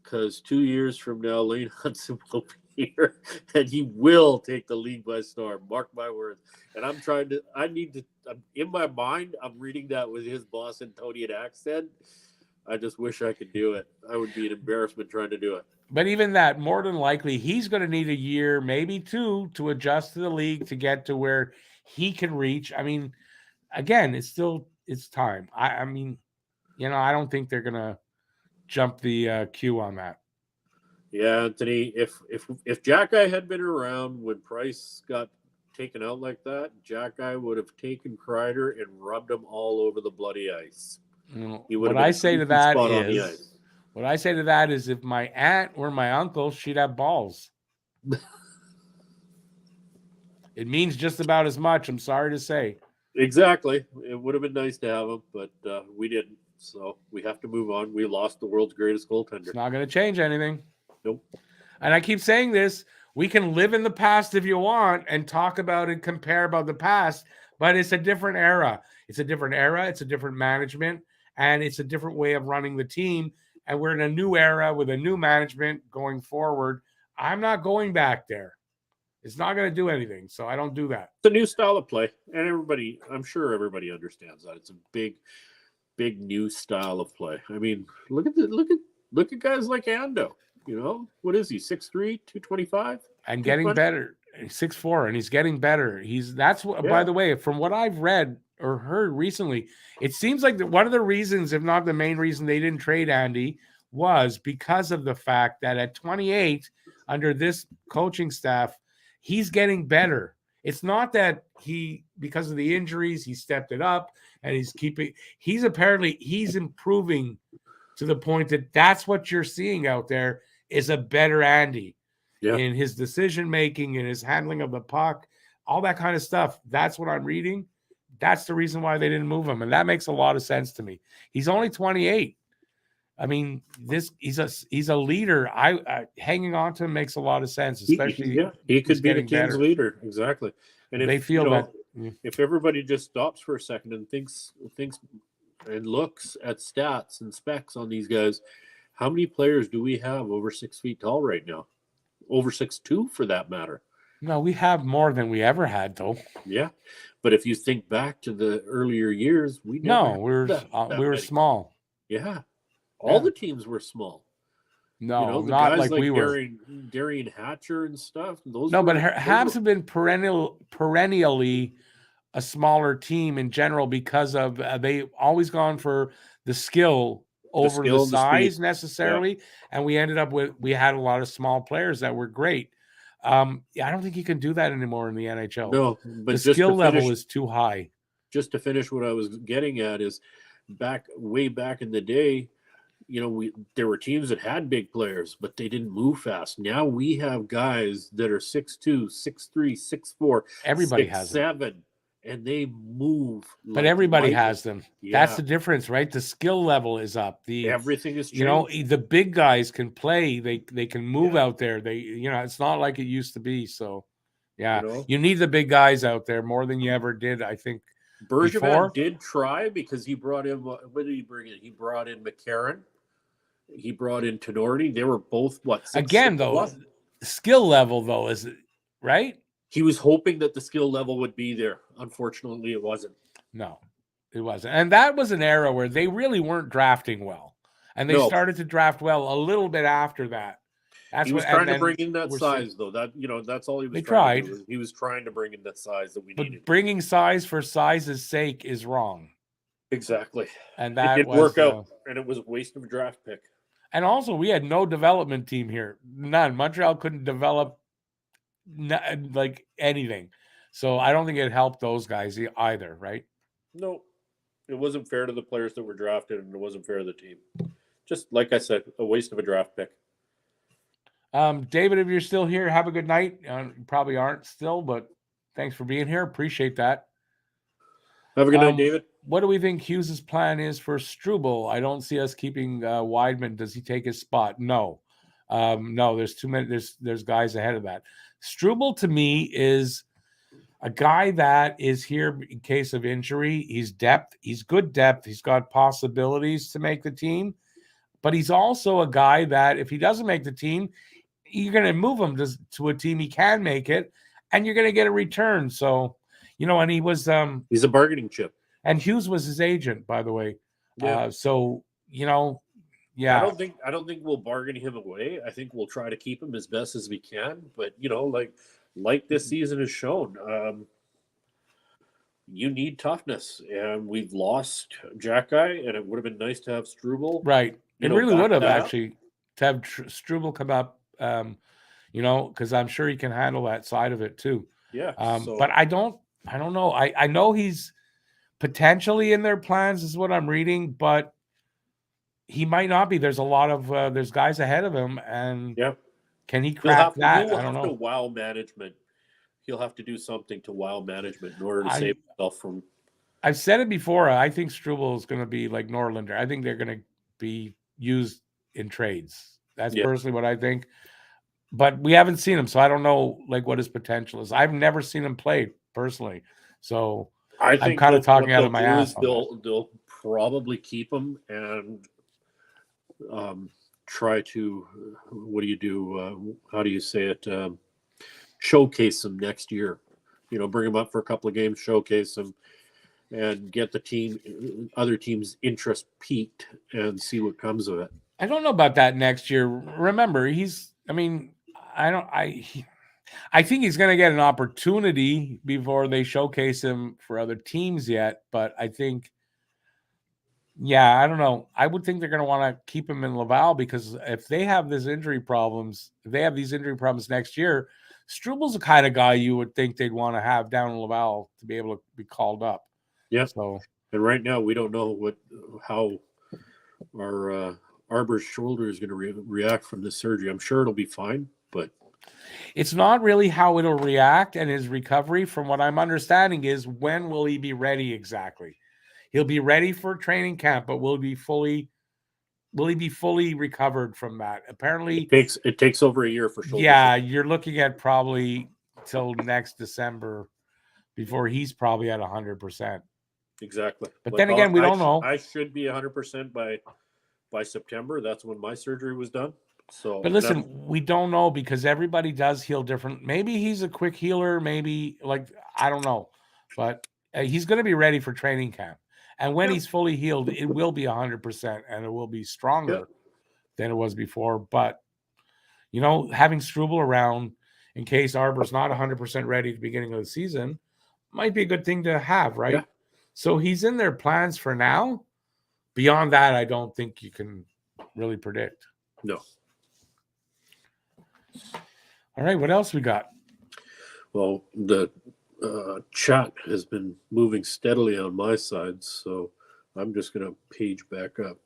because 2 years from now, Lane Hudson will be here and he will take the league by storm. Mark my words. And in my mind, I'm reading that with his Bostonian accent. I just wish I could do it. I would be an embarrassment trying to do it. But even that, more than likely, he's going to need a year, maybe 2, to adjust to the league to get to where he can reach. I mean, again, it's time. I mean, you know, I don't think they're going to jump the queue on that. Yeah, Anthony, if Jack Guy had been around when Price got taken out like that, Jack Guy would have taken Kreider and rubbed him all over the bloody ice. What I say to that is if my aunt or my uncle, she'd have balls. It means just about as much, I'm sorry to say. Exactly. It would have been nice to have him, but we didn't. So we have to move on. We lost the world's greatest goaltender. It's not going to change anything. Nope. And I keep saying this. We can live in the past if you want and talk about and compare about the past, but it's a different era. It's a different era. It's a different management, and it's a different way of running the team. And we're in a new era with a new management going forward. I'm not going back there. It's not going to do anything. So I don't do that. It's a new style of play, and I'm sure everybody understands that. It's a big new style of play. I mean, look at guys like Ando. You know, what is he? 6'3", 225? And getting better. 6'4", and he's getting better. That's what. Yeah. By the way, from what I've read or heard recently, it seems like one of the reasons, if not the main reason, they didn't trade Andy was because of the fact that at 28, under this coaching staff, he's getting better. It's not that because of the injuries, he stepped it up and he's improving to the point that that's what you're seeing out there is a better Andy. Yeah. In his decision making, in his handling of the puck, all that kind of stuff. That's what I'm reading. That's the reason why they didn't move him, and that makes a lot of sense to me. He's only 28. I mean, he's a leader. Hanging on to him makes a lot of sense, especially he could be the team's leader, exactly. And if they feel that if everybody just stops for a second and thinks and looks at stats and specs on these guys, how many players do we have over 6 feet tall right now? Over 6'2" for that matter. No, we have more than we ever had, though. Yeah, but if you think back to the earlier years, we were small. Yeah, all the teams were small. No, not guys like we were. Darian Hatcher and stuff. But Habs have been perennially a smaller team in general because of they always gone for the skill over the size necessarily, and we ended up we had a lot of small players that were great. I don't think you can do that anymore in the NHL. No, but the skill level is too high. Just to finish, what I was getting at is way back in the day, there were teams that had big players, but they didn't move fast. Now we have guys that are 6'2", 6'3", 6'4", everybody has 6'7", and they move. But everybody has them. Yeah. That's the difference, right? The skill level is up. Everything is changed. The big guys can play. They can move out there. It's not like it used to be. So, you need the big guys out there more than you ever did, I think. Bergevin did try because he brought in, what did he bring in? He brought in McCarron. He brought in Tenorti. They were both, skill level, though, is right? He was hoping that the skill level would be there. Unfortunately, it wasn't. No, it wasn't. And that was an era where they really weren't drafting well. And they started to draft well a little bit after that. He was trying to bring in that size, though. That's all he was trying to do. He was trying to bring in that size that we needed. Bringing size for size's sake is wrong. Exactly. And that didn't work out. And it was a waste of a draft pick. And also, we had no development team here. None. Montreal couldn't develop like anything. So I don't think it helped those guys either, right? No. It wasn't fair to the players that were drafted, and it wasn't fair to the team. Just like I said, a waste of a draft pick. David, if you're still here, have a good night. You probably aren't still, but thanks for being here. Appreciate that. Have a good night, David. What do we think Hughes' plan is for Struble? I don't see us keeping Weidman. Does he take his spot? No. No, there's too many. There's guys ahead of that. Struble, to me, is a guy that is here in case of injury. He's depth. He's good depth. He's got possibilities to make the team. But he's also a guy that if he doesn't make the team, you're going to move him to a team he can make it, and you're going to get a return. So, and he was he's a bargaining chip. And Hughes was his agent, by the way. Yeah. Yeah. I don't think we'll bargain him away. I think we'll try to keep him as best as we can. But like this season has shown, you need toughness, and we've lost Jack Guy, and it would have been nice to have Struble. Right. It really would have actually to have Struble come up, because I'm sure he can handle that side of it too. Yeah. But I don't know. I know he's potentially in their plans is what I'm reading, but he might not be. There's a lot of there's guys ahead of him, and can he crack that? I don't know. Wow management. He'll have to do something to wow management in order to save himself from. I've said it before. I think Struble is going to be like Norlinder. I think they're going to be used in trades. That's personally what I think. But we haven't seen him, so I don't know what his potential is. I've never seen him play personally, so I'm kind of talking out of my ass. They'll probably keep him and try to. What do you do? How do you say it? showcase him next year. Bring him up for a couple of games, showcase him, and get the other team's interest peaked and see what comes of it. I don't know about that next year. Remember, I think he's going to get an opportunity before they showcase him for other teams yet. But I think, I don't know. I would think they're going to want to keep him in Laval because if they have these injury problems next year, Strubal's the kind of guy you would think they'd want to have down in Laval to be able to be called up. Yeah. So, and right now we don't know how our Arbor's shoulder is going to react from this surgery. I'm sure it'll be fine, but it's not really how it'll react, and his recovery, from what I'm understanding, is when will he be ready exactly? He'll be ready for training camp, but will he be fully recovered from that? Apparently, it takes over a year for shoulder. Yeah, you're looking at probably till next December before he's probably at 100%. Exactly. But then again, we don't know. I should be 100% by September. That's when my surgery was done. So, but listen, we don't know because everybody does heal different. Maybe he's a quick healer. Maybe I don't know, but he's going to be ready for training camp. And when he's fully healed, it will be 100% and it will be stronger than it was before. But, having Struble around in case Arbor's not 100% ready at the beginning of the season might be a good thing to have, right? Yeah. So he's in their plans for now. Beyond that, I don't think you can really predict. No. All right, what else we got? Well, the chat has been moving steadily on my side, so I'm just going to page back up.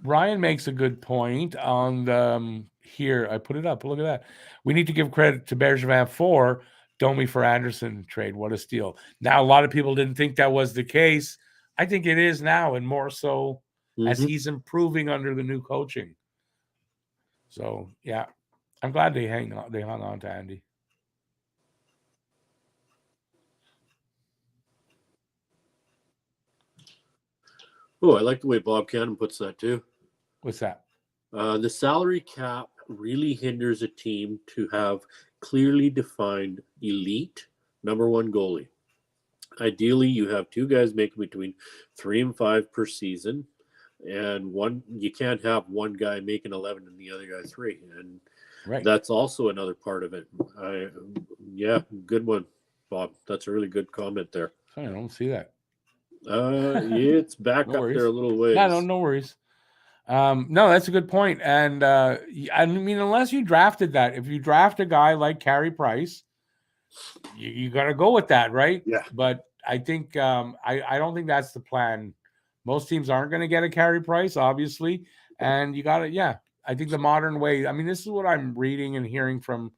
Ryan makes a good point on here. I put it up. Look at that. We need to give credit to Bergevin for Domi for Anderson trade. What a steal. Now, a lot of people didn't think that was the case. I think it is now, and more so as he's improving under the new coaching. So, yeah, I'm glad they hung on to Andy. Oh, I like the way Bob Cannon puts that too. What's that? The salary cap really hinders a team to have clearly defined elite number one goalie. Ideally, you have two guys making between 3 and 5 per season, and you can't have one guy making 11 and the other guy 3, and that's also another part of it. Good one, Bob. That's a really good comment there. I don't see that. It's back up there a little ways. No worries. No, that's a good point. And I mean, unless you drafted that, if you draft a guy like Carey Price, you got to go with that, right? Yeah. But I think I don't think that's the plan. Most teams aren't going to get a Carey Price, obviously, and you got to. Yeah, I think the modern way. I mean, this is what I'm reading and hearing from,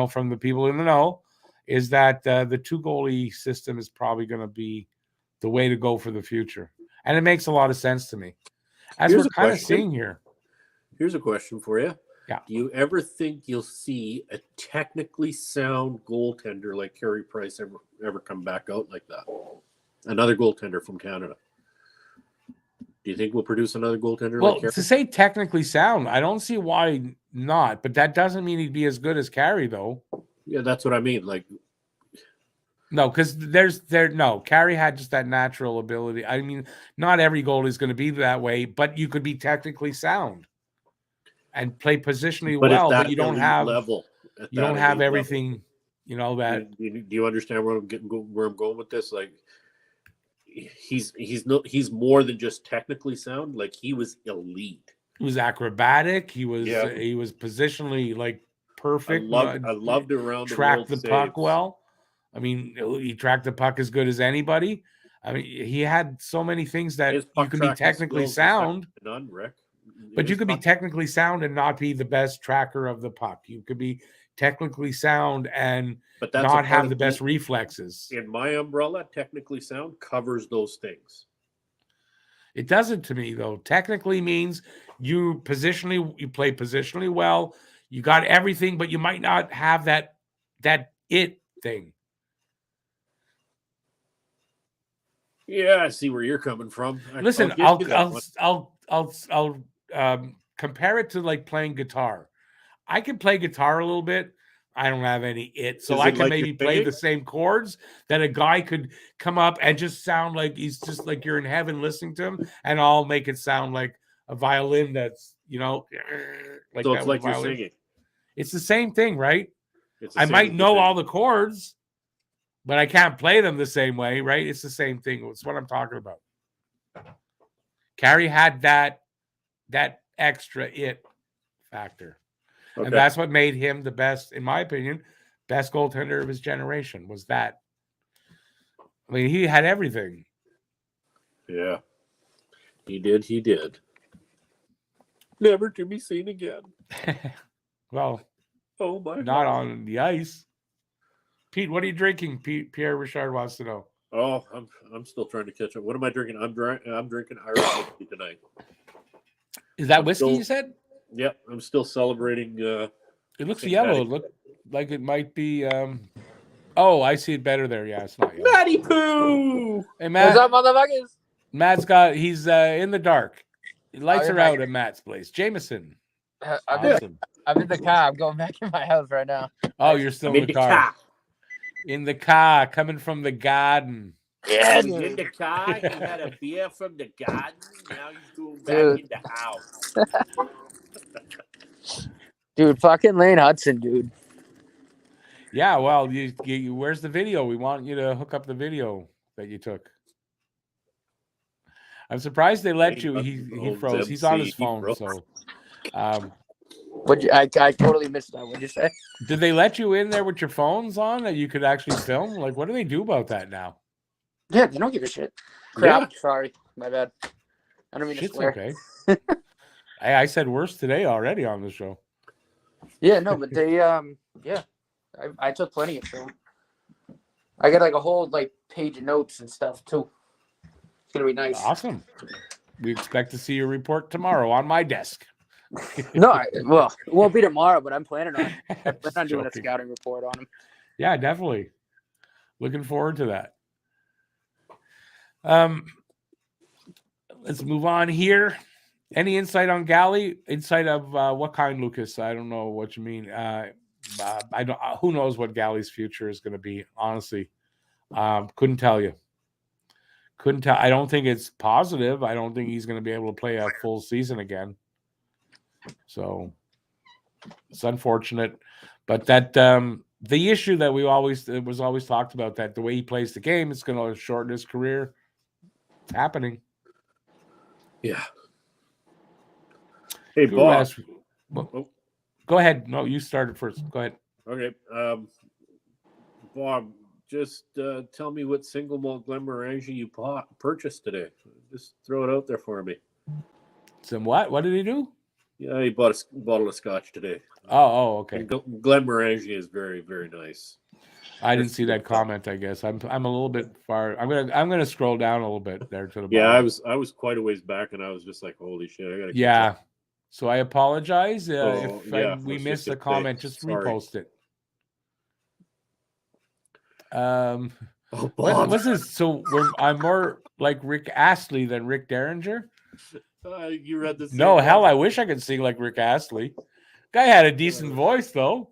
from the people in the know, is that the 2 goalie system is probably going to be the way to go for the future, and it makes a lot of sense to me. As we're kind of seeing here. Here's a question for you. Yeah. Do you ever think you'll see a technically sound goaltender like Carey Price ever come back out like that? Another goaltender from Canada. Do you think we'll produce another goaltender like Carey? Well, to say technically sound, I don't see why not, but that doesn't mean he'd be as good as Carey, though. Yeah, that's what I mean. No, because Carey had just that natural ability. I mean, not every goalie is going to be that way, but you could be technically sound and play positionally well, but you don't have level. You don't have everything. Level. That. Do you understand where I'm going with this? Like, he's more than just technically sound. Like, he was elite. He was acrobatic. He was positionally perfect. I loved around track the puck well. I mean, he tracked the puck as good as anybody. I mean, he had so many things that you could be technically sound. But you could be technically sound and not be the best tracker of the puck. You could be technically sound and not have the best reflexes. In my umbrella, technically sound covers those things. It doesn't to me, though. Technically means you play positionally well. You got everything, but you might not have that it thing. Yeah, I see where you're coming from. Listen, I'll compare it to playing guitar. I can play guitar a little bit. I don't have any so Is I it can like maybe you're play singing? the same chords that a guy could come up and just sound like he's just like you're in heaven listening to him, and I'll make it sound like a violin that's, like So that it's with a like you're violin. singing. It's the same thing, right? It's the I same might as know you're all singing. the chords, but I can't play them the same way, right? It's the same thing. It's what I'm talking about. Carey had that extra it factor. Okay. And that's what made him the best, in my opinion, best goaltender of his generation was that. I mean, he had everything. Yeah. He did. Never to be seen again. Well, Oh my not God. on the ice. Pete, what are you drinking? Pierre Richard wants to know. Oh, I'm still trying to catch up. What am I drinking? I'm drinking Irish whiskey tonight. Is that I'm whiskey still- you said? Yep, I'm still celebrating. It looks St. yellow. Patty's It looked like it might be. Oh, I see it better there. Yeah, it's not yellow. Matty Poo! Hey, What's Matt. up, motherfuckers? He's in the dark. The lights you're are back. out at Matt's place. Jameson. I'm in, Awesome. I'm in the car. I'm going back in my house right now. Oh, you're still I'm in the car. In the car, coming from the garden. Yeah, He's in the car. He had a beer from the garden. Now he's going back Dude. in the house. dude, fucking Lane Hudson, dude. Yeah, well, you where's the video? We want you to hook up the video that you took. I'm surprised they let you. He froze. He's on his phone. So, I totally missed that. What'd you say? did they let you in there with your phones on that you could actually film? Like, what do they do about that now? Yeah, they don't give a shit. Crap. Sorry, my bad. I don't mean to Shit's swear. okay. I said worse today already on the show. Yeah, no, but they yeah, I took plenty of film. I got like a whole like page of notes and stuff too. It's gonna be nice. Awesome. We expect to see your report tomorrow on my desk. No, well, it won't be tomorrow, but I'm planning on. I'm Just doing a joking. scouting report on him. Yeah, definitely. Looking forward to that. Let's move on here. Any insight on Galley? Insight of what kind, Lucas? I don't know what you mean. I don't. Who knows what Galley's future is going to be? Honestly, couldn't tell you. Couldn't tell. I don't think it's positive. I don't think he's going to be able to play a full season again. So it's unfortunate, but that the issue that it was always talked about, that the way he plays the game, it's going to shorten his career. It's happening. Yeah. Hey, Who Bob. asked- well, Go ahead. No, you started first. Go ahead. Okay. Bob, just tell me what single malt Glenmorangie you purchased today. Just throw it out there for me. So what? What did he do? Yeah, he bought a bottle of scotch today. Oh, okay. And Glenmorangie is very, very nice. I didn't see that comment. I guess I'm a little bit far. I'm gonna scroll down a little bit there to the Yeah, bottom. I was quite a ways back, and I was just like, "Holy shit!" I gotta. Yeah. So I apologize if yeah, we let's missed just a say comment. Just sorry. repost it. Oh, What, what's this? So I'm more like Rick Astley than Rick Derringer. You read this? No, hell, I wish I could sing like Rick Astley. Guy had a decent voice though.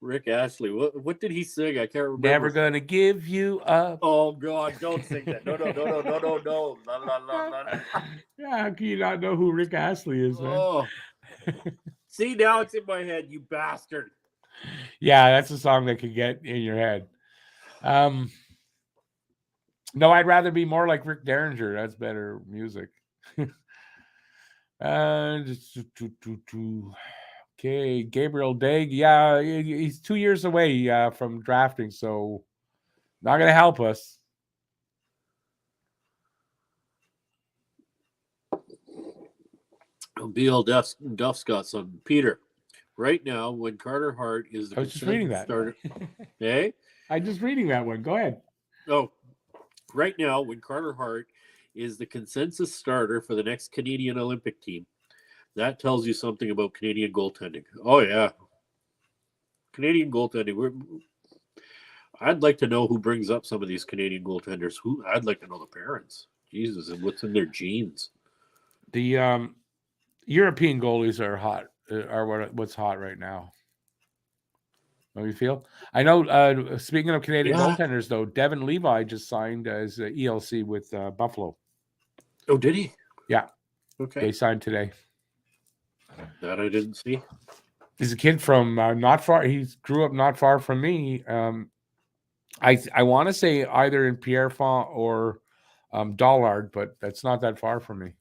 Rick Astley. What did he sing? I can't remember. Never gonna give you up. Oh God! Don't sing that. No. La, la, la, la. Yeah, how can you not know who Rick Astley is, man? Oh. See, now it's in my head, you bastard. Yeah, that's a song that could get in your head. No, I'd rather be more like Rick Derringer. That's better music. Okay, Gabriel Daig. Yeah, he's 2 years away from drafting, so not going to help us. B.L. Duff's got some. Peter, right now, when Carter Hart is the I was just reading that. starter, hey? I'm just reading that one. Go ahead. Oh, right now, when Carter Hart is the consensus starter for the next Canadian Olympic team, that tells you something about Canadian goaltending. Oh, yeah. Canadian goaltending. I'd like to know who brings up some of these Canadian goaltenders. I'd like to know the parents. Jesus, and what's in their genes. The European goalies are hot. are what's hot right now. How you feel? I know. Speaking of Canadian goaltenders, though, Devin Levi just signed as ELC with Buffalo. Oh, did he? Yeah. Okay. They signed today. That I didn't see. He's a kid from not far. He grew up not far from me. I want to say either in Pierrefonds or Dollard, but that's not that far from me.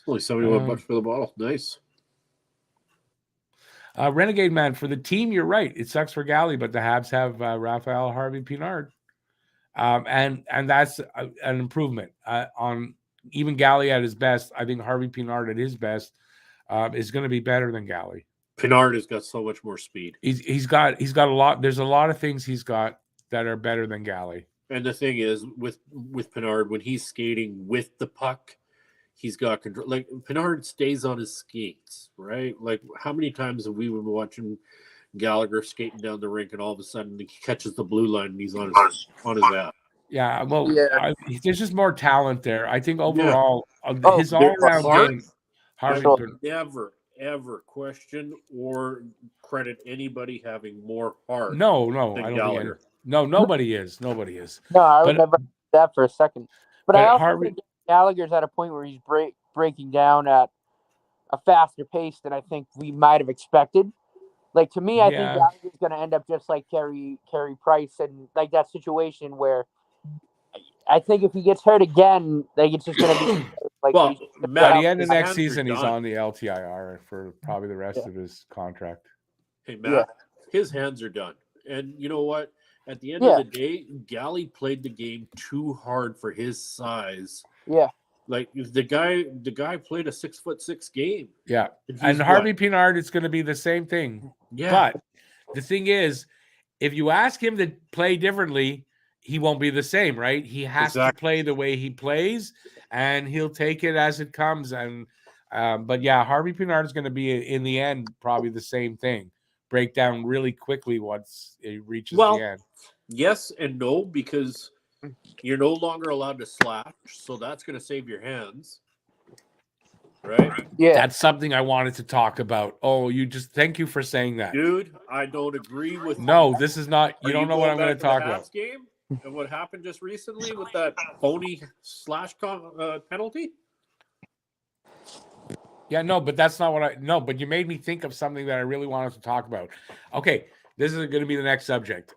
It's only $71 for the bottle. Nice. Renegade Man, for the team, you're right. It sucks for Galley, but the Habs have Raphael Harvey Pinard. And that's an improvement on even Galley at his best. I think Harvey Pinard at his best is going to be better than Galley. Pinard has got so much more speed. He's got a lot. There's a lot of things he's got that are better than Galley. And the thing is, with Pinard, when he's skating with the puck, he's got control. Like, Pinard stays on his skates, right? Like, how many times have we been watching Gallagher skating down the rink, and all of a sudden he catches the blue line and he's on his ass? Yeah, well, there's just more talent there. I think overall, his all all-around game, Harvey ever question or credit anybody having more heart. No, than I don't Gallagher. think no, nobody is. Nobody is. No, I remember that for a second. But I also think Gallagher's at a point where he's breaking down at a faster pace than I think we might have expected. Like, to me, I think Gallagher's going to end up just like Carey Price, and like that situation where I think if he gets hurt again, like, it's just going to be like. Well, by the end of next season, he's on the LTIR for probably the rest of his contract. Hey, Matt, his hands are done. And you know what? At the end of the day, Galley played the game too hard for his size. Yeah. Like, the guy played a 6'6" game. Yeah. And Harvey Pinard, it's going to be the same thing. Yeah. But the thing is, if you ask him to play differently, he won't be the same, right? He has to play the way he plays, and he'll take it as it comes. And but yeah, Harvey Pinard is going to be in the end probably the same thing. Break down really quickly once it reaches the end. Yes and no, because you're no longer allowed to slash, so that's going to save your hands, right? Yeah, that's something I wanted to talk about. Oh, thank you for saying that, dude. I don't agree with. No, this is not. You don't know what I'm going to talk about. Game and what happened just recently with that phony slash penalty. Yeah, no, but that's not what no, but you made me think of something that I really wanted to talk about. Okay, this is going to be the next subject.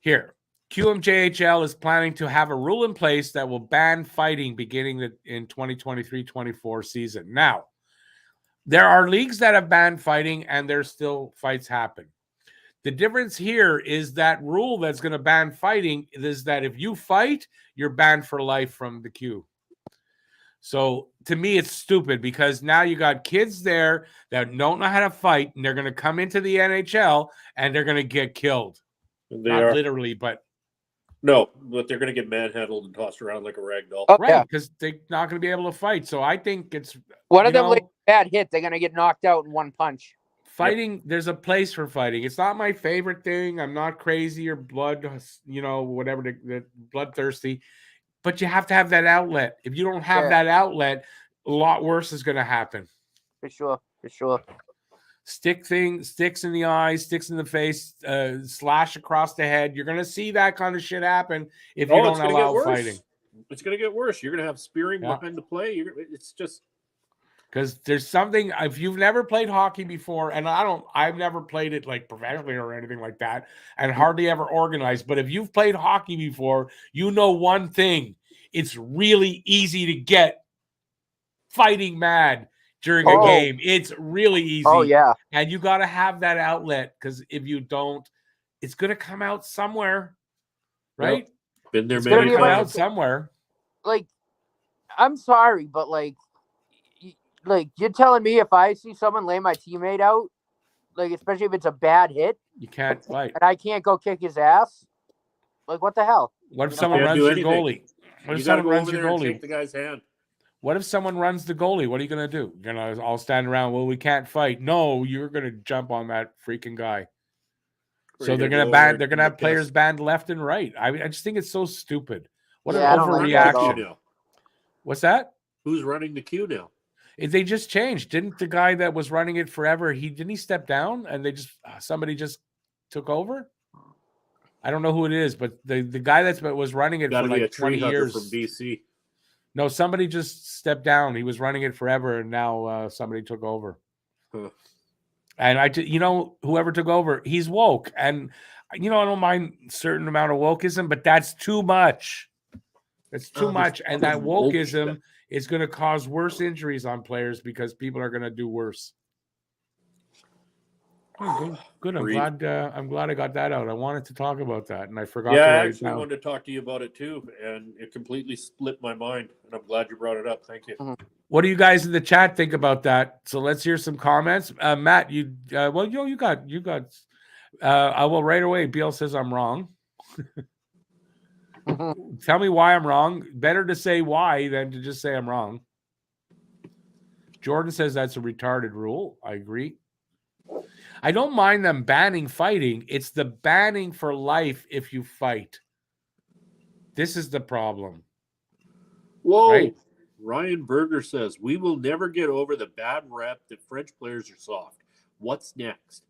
Here, QMJHL is planning to have a rule in place that will ban fighting beginning in 2023-24 season. Now, there are leagues that have banned fighting, and there's still fights happen. The difference here is that rule that's going to ban fighting is that if you fight, you're banned for life from the Q. So to me, it's stupid because now you got kids there that don't know how to fight, and they're going to come into the NHL and they're going to get killed. Not literally, but no, but they're going to get manhandled and tossed around like a rag doll. Oh, right? Because they're not going to be able to fight. So I think it's one of them like bad hit. They're going to get knocked out in one punch. Fighting, there's a place for fighting. It's not my favorite thing. I'm not crazy or whatever, the bloodthirsty. But you have to have that outlet. If you don't have that outlet, a lot worse is going to happen. For sure. Sticks in the eyes, sticks in the face, slash across the head. You're going to see that kind of shit happen if you don't allow fighting. It's going to get worse. You're going to have spearing behind the play. It's just because there's something. If you've never played hockey before, and I've never played it like professionally or anything like that, and hardly ever organized. But if you've played hockey before, you know one thing: it's really easy to get fighting mad during a game. It's really easy. Oh, yeah. And you got to have that outlet because if you don't, it's going to come out somewhere, right? Yep. Been there, it's going to come out somewhere. Like, I'm sorry, but like you're telling me if I see someone lay my teammate out, like especially if it's a bad hit, you can't fight, and I can't go kick his ass. Like, what the hell? What if someone runs your goalie? What if someone runs your goalie? Take the guy's hand. What if someone runs the goalie? What are you going to do? You're going to all stand around. Well, we can't fight. No, you're going to jump on that freaking guy. So they're going to ban. They're going to have players banned left and right. I just think it's so stupid. What an overreaction. What's that? Who's running the queue now? They just changed. Didn't the guy that was running it forever? Didn't he step down and they just somebody just took over? I don't know who it is, but the guy that was running it Got for to be a like 20 tree hugger years from BC. No, somebody just stepped down. He was running it forever, and now somebody took over. Huh. And whoever took over, he's woke, and I don't mind a certain amount of wokeism, but that's too much. That's too much, and that wokeism is going to cause worse injuries on players because people are going to do worse. Oh, good. I'm glad I got that out. I wanted to talk about that, and I forgot. Yeah, to I write actually wanted to talk to you about it too, and it completely split my mind. And I'm glad you brought it up. Thank you. What do you guys in the chat think about that? So let's hear some comments. Matt, you got. Well, right away. Beal says I'm wrong. Tell me why I'm wrong. Better to say why than to just say I'm wrong. Jordan says that's a retarded rule. I agree. I don't mind them banning fighting. It's the banning for life if you fight. This is the problem. Whoa. Right? Ryan Berger says, we will never get over the bad rep that French players are soft. What's next?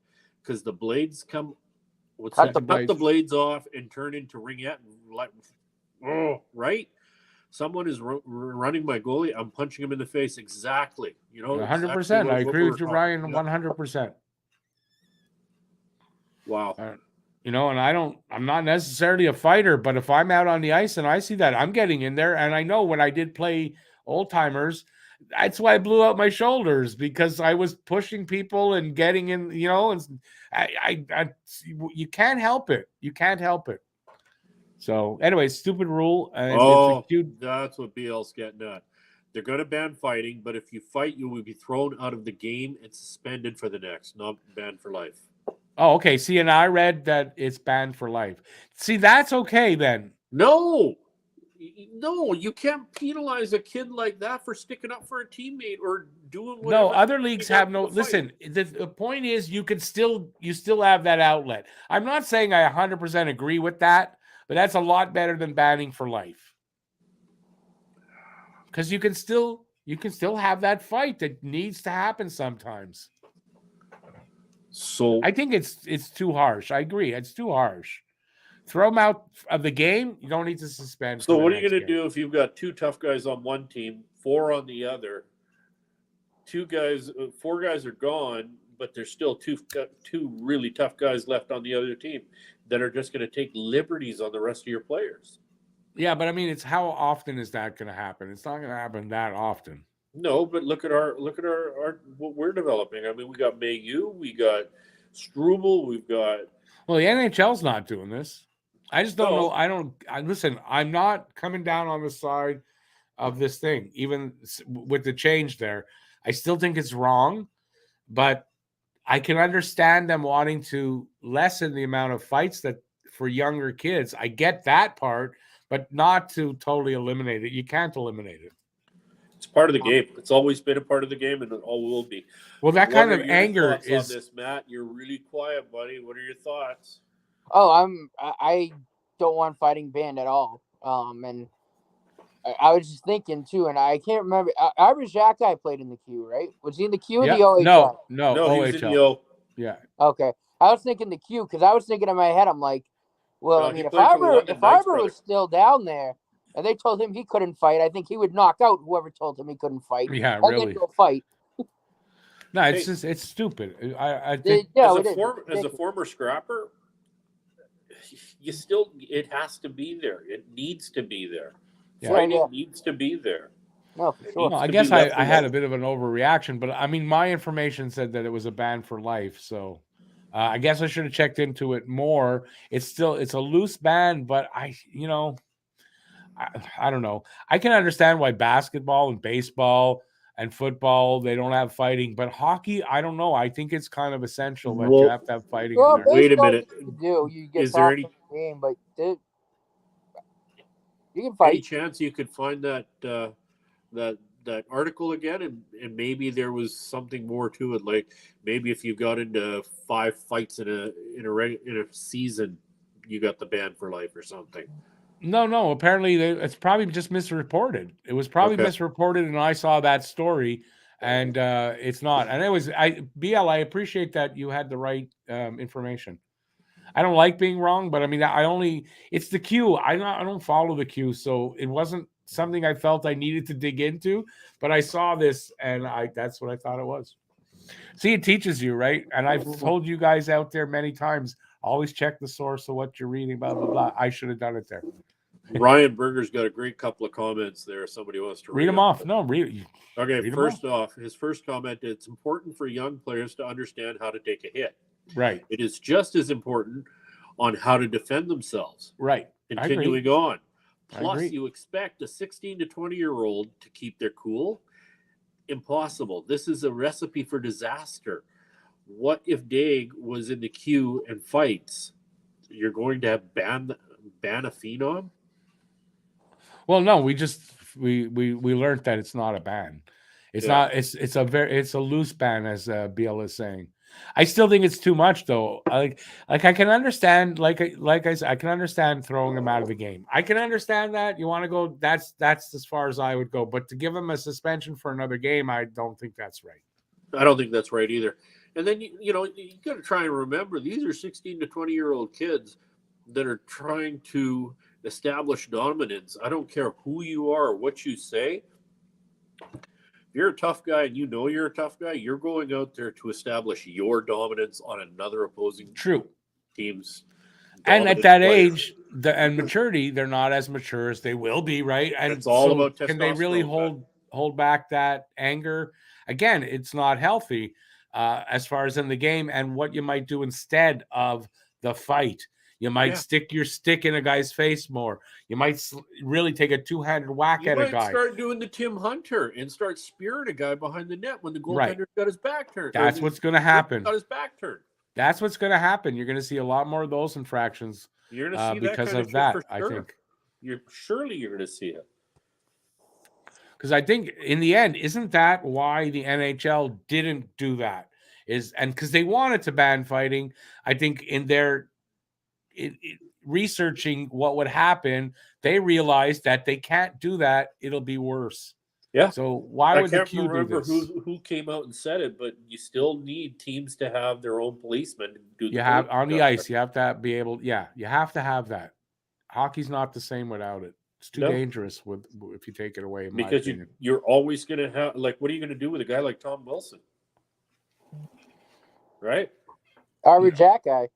Because the blades come... Cut the blades off and turn into ringette. Right? Someone is running my goalie. I'm punching him in the face. Exactly. 100%. Exactly I agree with you, Ryan. 100%. Wow. And I'm not necessarily a fighter, but if I'm out on the ice and I see that, I'm getting in there. And I know when I did play old timers, that's why I blew out my shoulders, because I was pushing people and getting in, and you can't help it. You can't help it. So anyway, stupid rule. That's what BL's getting at. They're going to ban fighting, but if you fight, you will be thrown out of the game and suspended for the next, not banned for life. Oh, okay. See, and I read that it's banned for life. See, that's okay then. No, you can't penalize a kid like that for sticking up for a teammate or doing whatever. No, other leagues have no. Listen, the point is you still have that outlet. I'm not saying I 100% agree with that, but that's a lot better than banning for life. Because you can still have that fight that needs to happen sometimes. So I think it's too harsh. I agree. It's too harsh. Throw them out of the game. You don't need to suspend. So what are you going to do if you've got two tough guys on one team, four on the other? 4 guys are gone, but there's still two really tough guys left on the other team that are just going to take liberties on the rest of your players. Yeah, but I mean, it's how often is that going to happen? It's not going to happen that often. No, but look at our what we're developing. I mean, we got Mayu, we got Struble, we've got. Well, the NHL's not doing this. I just don't know. Listen, I'm not coming down on the side of this thing, even with the change there. I still think it's wrong, but I can understand them wanting to lessen the amount of fights that for younger kids. I get that part, but not to totally eliminate it. You can't eliminate it. It's part of the game. It's always been a part of the game, and it all will be. Well, that kind of anger is. On this, Matt, you're really quiet, buddy. What are your thoughts? Oh, I don't want fighting banned at all. And I was just thinking too, and I can't remember. Irish Jack guy played in the Q, right? Was he in the Q or the OHL? No, he was in the O. Yeah. Okay, I was thinking the Q because I was thinking in my head, I'm like, well, I mean, if Arbor was still down there and they told him he couldn't fight, I think he would knock out whoever told him he couldn't fight. Yeah, and really. Then go fight. No, it's stupid. I think as a former scrapper, it has to be there. It needs to be there. Yeah. Fighting needs to be there. No, for sure. Well, I guess I had a bit of an overreaction, but I mean, my information said that it was a ban for life. So I guess I should have checked into it more. It's a loose ban, but I don't know. I can understand why basketball and baseball and football, they don't have fighting, but hockey, I don't know. I think it's kind of essential that you have to have fighting. Well, in there. Wait a minute. You get Is there any game, but you can fight. Any chance you could find that article again, and maybe there was something more to it? Like maybe if you got into 5 fights in a season, you got the ban for life or something. No. Apparently, it's probably just misreported. It was probably misreported, and I saw that story, and it's not. And it was I appreciate that you had the right information. I don't like being wrong, but I mean, it's the queue. I don't follow the queue, so it wasn't something I felt I needed to dig into. But I saw this, and that's what I thought it was. See, it teaches you, right? And I've told you guys out there many times, always check the source of what you're reading, blah, blah, blah. I should have done it there. Ryan Berger's got a great couple of comments there. Somebody wants to read them off. No, read. Okay, read first off, his first comment, it's important for young players to understand how to take a hit. Right. It is just as important on how to defend themselves. Right. Continuing on. Plus, you expect a 16 to 20-year-old to keep their cool? Impossible. This is a recipe for disaster. What if Daig was in the queue and fights? You're going to have ban a phenom? Well, no, we learned that it's not a ban. It's not. It's a loose ban, as BL is saying. I still think it's too much, though. I can understand, like I said, I can understand throwing him out of the game. I can understand that you want to go. That's as far as I would go. But to give him a suspension for another game, I don't think that's right. I don't think that's right either. And then you got to try and remember these are 16 to 20-year-old kids that are trying to establish dominance. I don't care who you are or what you say. If you're a tough guy and you know you're a tough guy, you're going out there to establish your dominance on another opposing team's. And at that age and maturity, they're not as mature as they will be, right? And it's all about testosterone. Can they really hold back that anger? Again, it's not healthy as far as in the game and what you might do instead of the fight. You might stick your stick in a guy's face more. You might really take a two-handed whack at a guy. You might start doing the Tim Hunter and start spearing a guy behind the net when the goaltender's got his back turned. That's what's going to happen. Got his back turned. That's what's going to happen. You're going to see a lot more of those infractions. You're going to see because of that. Sure. I think you're going to see it. Because I think in the end, isn't that why the NHL didn't do that? Because they wanted to ban fighting. I think in their researching what would happen, they realized that they can't do that. It'll be worse. Yeah. So why would the Q do this? Who came out and said it, but you still need teams to have their own policemen. You have on the ice. You have to be able. Yeah, you have to have that. Hockey's not the same without it. It's too dangerous if you take it away. Because you're always going to have what are you going to do with a guy like Tom Wilson? Right. Our Jack guy.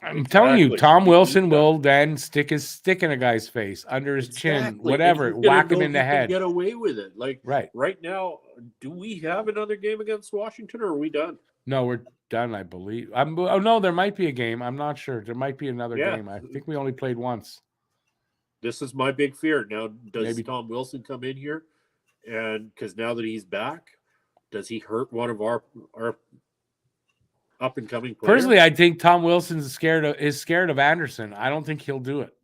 I'm telling you, Tom Wilson will then stick his stick in a guy's face, under his chin, whatever, whack him in the head. Get away with it. Right now, do we have another game against Washington, or are we done? No, we're done, I believe. No, there might be a game. I'm not sure. There might be another game. I think we only played once. This is my big fear. Now, does Tom Wilson come in here? And because now that he's back, does he hurt one of our up-and-coming players? Personally, I think Tom Wilson is scared of Anderson. I don't think he'll do it.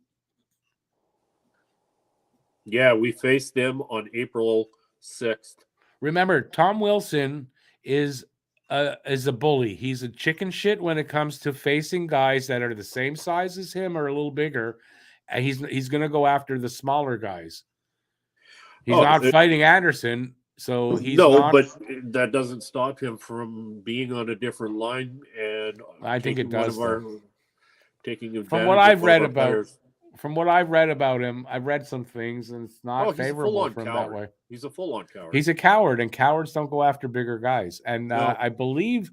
Yeah, we faced them on April 6th. Remember, Tom Wilson is a bully. He's a chicken shit when it comes to facing guys that are the same size as him or a little bigger. And he's going to go after the smaller guys. He's not fighting Anderson. So he's but that doesn't stop him from being on a different line, and I think it does. Taking advantage from what I've read about him, I've read some things, and it's not favorable for him that way. He's a full-on coward. He's a coward, and cowards don't go after bigger guys. And I believe,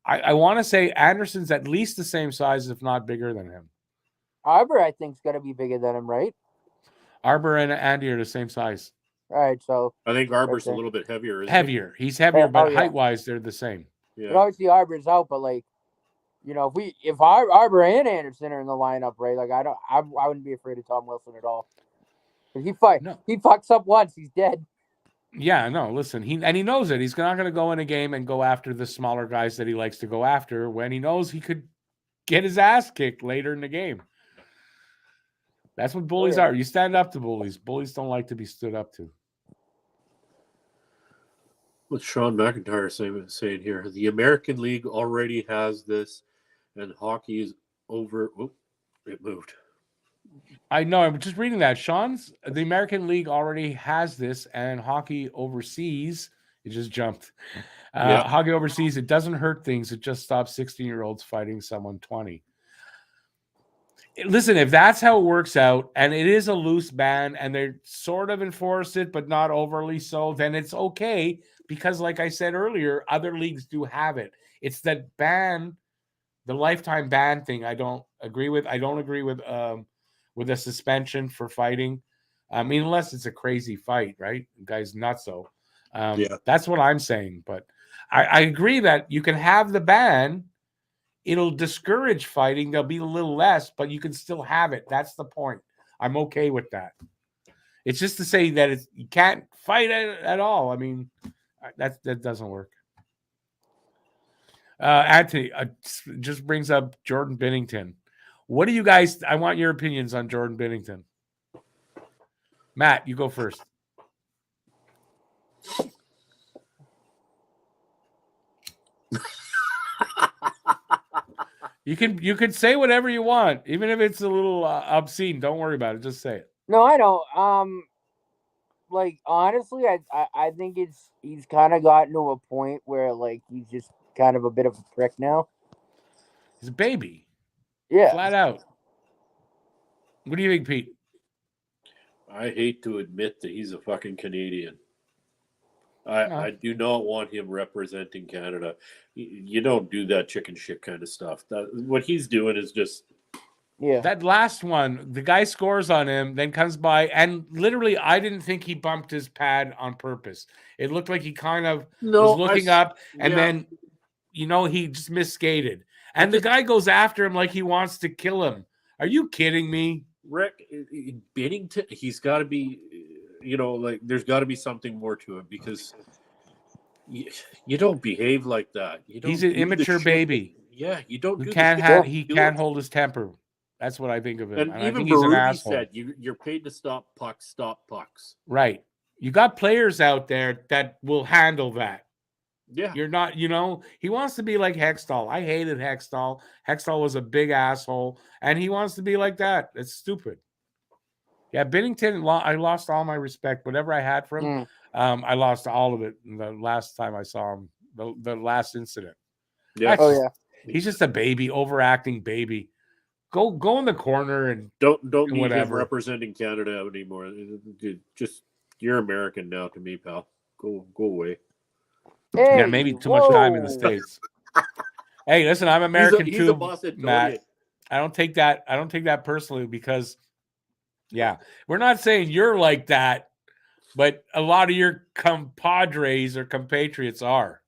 I want to say Anderson's at least the same size, if not bigger than him. Arbor, I think, is going to be bigger than him, right? Arbor and Andy are the same size. All right, so I think Arbor's a little bit heavier. He's heavier, but height-wise, they're the same. Yeah. But obviously, Arbor's out, but if Arbor and Anderson are in the lineup, right? I wouldn't be afraid of Tom Wilson at all. If he fucks up once, he's dead. Yeah, no. Listen, he knows it. He's not going to go in a game and go after the smaller guys that he likes to go after when he knows he could get his ass kicked later in the game. That's what bullies are. You stand up to bullies. Bullies don't like to be stood up to. What's Sean McIntyre saying here? The American League already has this, and hockey is over. Oh, it moved. I know. I'm just reading that. The American League already has this, and hockey overseas It just jumped. Yeah. Hockey overseas, it doesn't hurt things. It just stops 16-year-olds fighting someone 20. Listen, if that's how it works out, and it is a loose ban, and they sort of enforce it, but not overly so, then it's okay. Because, like I said earlier, other leagues do have it. It's that ban, the lifetime ban thing. I don't agree with. I don't agree with a suspension for fighting. I mean, unless it's a crazy fight, right? The guy's nutso. That's what I'm saying. But I agree that you can have the ban. It'll discourage fighting. There'll be a little less, but you can still have it. That's the point. I'm okay with that. It's just to say that you can't fight at all. I mean, that doesn't work. Anthony just brings up Jordan Binnington. What do you guys? I want your opinions on Jordan Binnington. Matt, you go first. You can say whatever you want, even if it's a little obscene. Don't worry about it. Just say it. No, I don't. Like honestly, I think he's kind of gotten to a point where like he's just kind of a bit of a prick now. He's a baby. Yeah, Flat out. What do you think, Pete? I hate to admit that he's a fucking Canadian. I do not want him representing Canada. You don't do that chicken shit kind of stuff. What he's doing is just... Yeah. That last one, the guy scores on him, then comes by, and literally, I didn't think he bumped his pad on purpose. It looked like he kind of was looking up, and then, he just misskated. And the guy goes after him like he wants to kill him. Are you kidding me? Rick, Binnington, he's got to be... there's got to be something more to him because you don't behave like that. He's an immature baby. Yeah, you don't. He can't hold his temper. That's what I think of him. And even I think he's an asshole. Said you're paid to stop pucks. Right. You got players out there that will handle that. Yeah. You're not. He wants to be like Hextall. I hated Hextall. Hextall was a big asshole, and he wants to be like that. It's stupid. Yeah, Binnington, I lost all my respect. Whatever I had for him, I lost all of it the last time I saw him, the last incident. Yeah. He's just a baby, overacting baby. Go in the corner and don't need him representing Canada anymore. Dude, just you're American now to me, pal. Go away. Hey, yeah, maybe too much time in the States. Hey, listen, I'm American he's too, a Bostonian. Matt. I don't take that personally because. Yeah, we're not saying you're like that, but a lot of your compadres or compatriots are.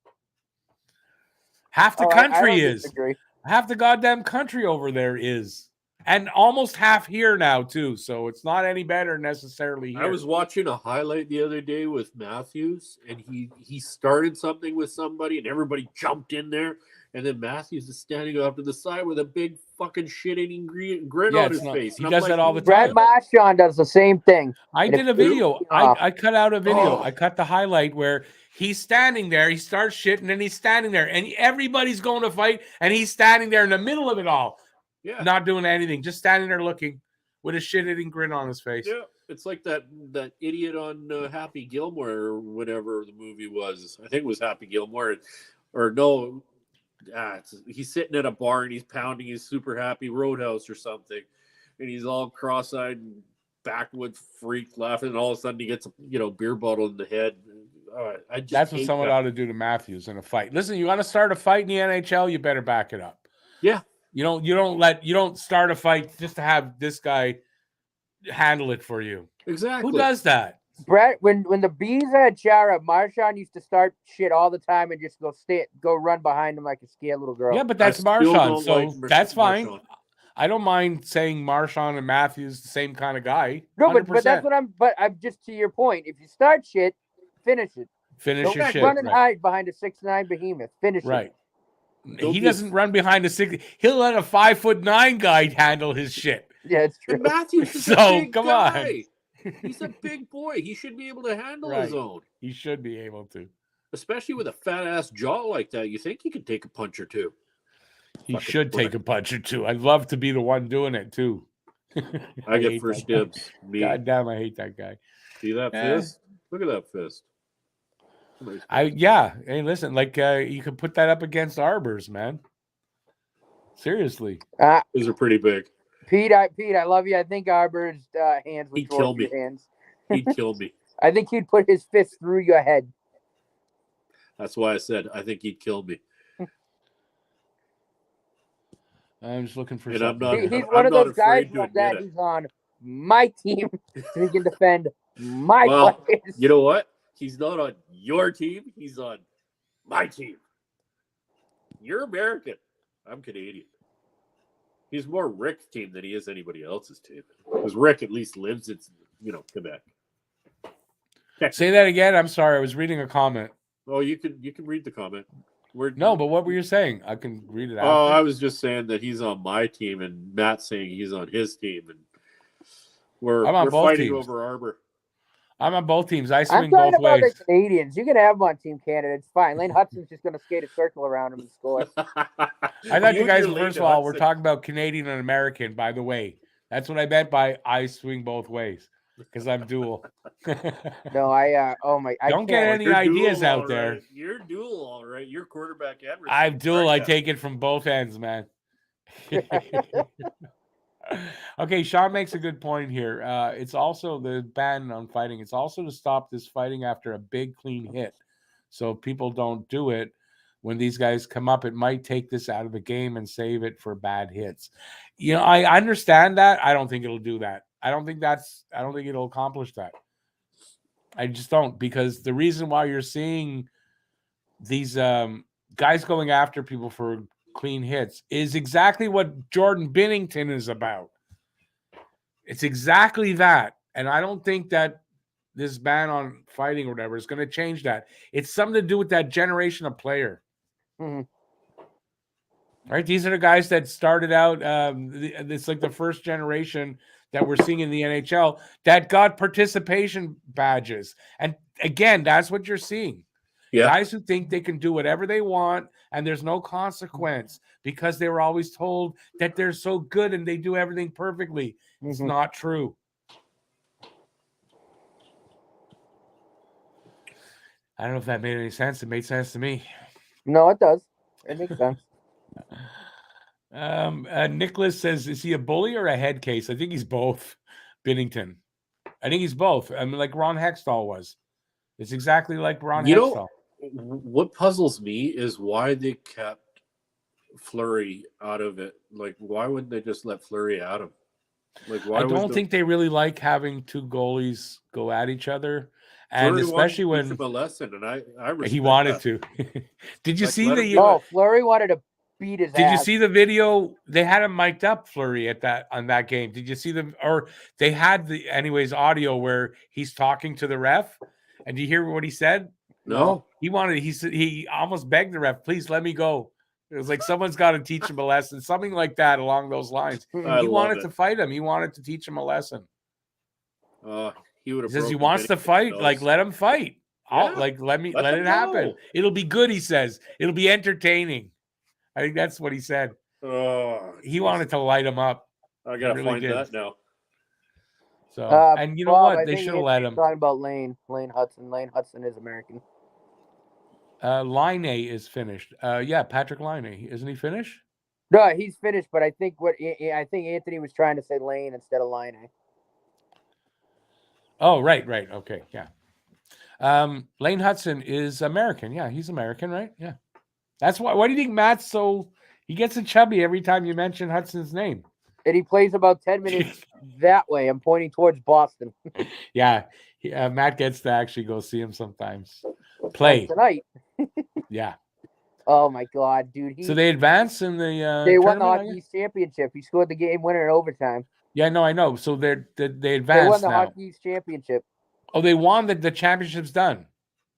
Half the country is. Disagree. Half the goddamn country over there is. And almost half here now, too. So it's not any better necessarily here. I was watching a highlight the other day with Matthews, and he started something with somebody, and everybody jumped in there. And then Matthews is standing off to the side with a big fucking shit-eating grin on his face. He does that all the time. Brad Marchand does the same thing. I did a video. I cut out a video. I cut the highlight where he's standing there. He starts shit, and then he's standing there. And everybody's going to fight, and he's standing there in the middle of it all. Yeah. Not doing anything. Just standing there looking with a shit-eating grin on his face. Yeah. It's like that idiot on Happy Gilmore or whatever the movie was. I think it was Happy Gilmore. Or no... he's sitting at a bar and he's pounding his super happy Roadhouse or something, and he's all cross-eyed and backwoods freak laughing, and all of a sudden he gets a beer bottle in the head. That's what someone ought to do to Matthews in a fight. Listen, you want to start a fight in the NHL, you better back it up. Yeah, you don't start a fight just to have this guy handle it for you. Exactly. Who does that? Brett, when the Bees had Chara, Marchand used to start shit all the time and just go run behind him like a scared little girl. Yeah, but that's Marchand, so like that's fine. Marchand. I don't mind saying Marchand and Matthews the same kind of guy. No, but that's what I'm just to your point. If you start shit, finish it. Finish your shit. Run and hide behind a 6'9" behemoth. Finish it. He doesn't run behind a 6. He'll let a 5'9" guy handle his shit. Yeah, it's true. And Matthews is a big guy. He's a big boy. He should be able to handle his own. He should be able to. Especially with a fat-ass jaw like that. You think he could take a punch or two. He should take a punch or two. I'd love to be the one doing it, too. I get first dibs. God damn, I hate that guy. See that fist? Look at that fist. Hey, listen, like you could put that up against Arbors, man. Seriously. These are pretty big. Pete, I love you. I think Arbor's hands would He'd kill torture your me. hands. He'd kill me. I think he'd put his fist through your head. That's why I said I think he'd kill me. I'm just looking for And I'm something. not- He's I'm one of not those guys afraid to like that. admit it. He's on my team, so he can defend my Well, players. you know what? He's not on your team. He's on my team. You're American. I'm Canadian. He's more Rick's team than he is anybody else's team. Because Rick at least lives in, Quebec. Say that again. I'm sorry. I was reading a comment. Oh, you can read the comment. No, but what were you saying? I can read it out. Oh, I was just saying that he's on my team, and Matt's saying he's on his team, and we're I'm on both fighting teams. over Arbor. I'm on both teams. I I'm swing talking both about ways. the Canadians. You can have him on Team Canada. It's fine. Lane Hudson's just going to skate a circle around him and score. I thought you guys, and first of Lane all, we're Hudson. talking about Canadian and American, by the way. That's what I meant by I swing both ways, because I'm dual. No, I Don't get can't. any You're ideas dual, out all there. right. You're dual, all right. You're quarterback and receiver. I'm dual. I aren't ya? take it from both ends, man. Okay, Sean makes a good point here. It's also the ban on fighting. It's also to stop this fighting after a big clean hit. So if people don't do it when these guys come up, it might take this out of the game and save it for bad hits. I understand that. I don't think it'll do that. I don't think it'll accomplish that. I just don't, because the reason why you're seeing these guys going after people for clean hits is exactly what Jordan Binnington is about. It's exactly that. And I don't think that this ban on fighting or whatever is going to change that. It's something to do with that generation of player. Mhm. Right? These are the guys that started out. It's like the first generation that we're seeing in the NHL that got participation badges. And again, that's what you're seeing. Yeah. Guys who think they can do whatever they want and there's no consequence because they were always told that they're so good and they do everything perfectly. It's not true. I don't know if that made any sense. It made sense to me. No, it does. It makes sense. Nicholas says, is he a bully or a head case? I think he's both. Binnington. I think he's both. I mean, like Ron Hextall was. It's exactly like Ron Hextall. What puzzles me is why they kept Fleury out of it. Like, why wouldn't they just let Fleury out of? Like, why? I don't think they really like having two goalies go at each other, and Fleury especially wanted to when teach him a lesson, and I respect he wanted that. to. Did you Like, see let the? him do No, it. Fleury wanted to beat his Did ass. you see the video? They had him mic'd up, Fleury, on that game. Did you see them? Or they had the audio where he's talking to the ref, and do you hear what he said? No. He almost begged the ref, please let me go. It was like someone's got to teach him a lesson, something like that along those lines. I He love wanted it. to fight him. He wanted to teach him a lesson. He would have. He says he wants to fight. Like, let him fight. Yeah. Let Let it him happen. go. It'll be good, he says. It'll be entertaining. I think that's what he said. He wanted to light him up. I gotta really find did. that now. So, and you know Bob, what? I They think should have let Anthony's him. talking about Lane Hudson. Lane Hudson is American. Line A is finished. Yeah, Patrick Line A. Isn't he finished? No, he's finished, but I think Anthony was trying to say Lane instead of Line. Oh, right. Okay, yeah. Lane Hudson is American. Yeah, he's American, right? Yeah. That's why. Why do you think Matt's so? He gets a chubby every time you mention Hudson's name. And he plays about 10 minutes that way. I'm pointing towards Boston. Yeah, Matt gets to actually go see him sometimes. Play tonight. Yeah. Oh my God, dude! So they advanced in the. They won the tournament, Hockey East championship. He scored the game winner in overtime. Yeah, no, I know. So they advanced They won the now. Hockey East championship. Oh, they won the championship's done.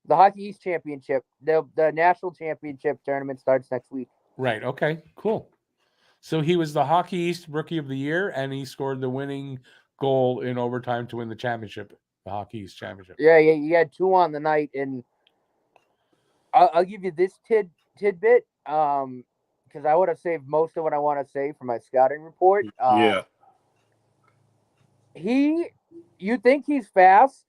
The Hockey East championship. The national championship tournament starts next week. Right. Okay. Cool. So he was the Hockey East Rookie of the Year, and he scored the winning goal in overtime to win the championship, the Hockey East championship. Yeah. He had 2 on the night, and I'll give you this tidbit, because I would have saved most of what I want to say for my scouting report. Yeah. You think he's fast?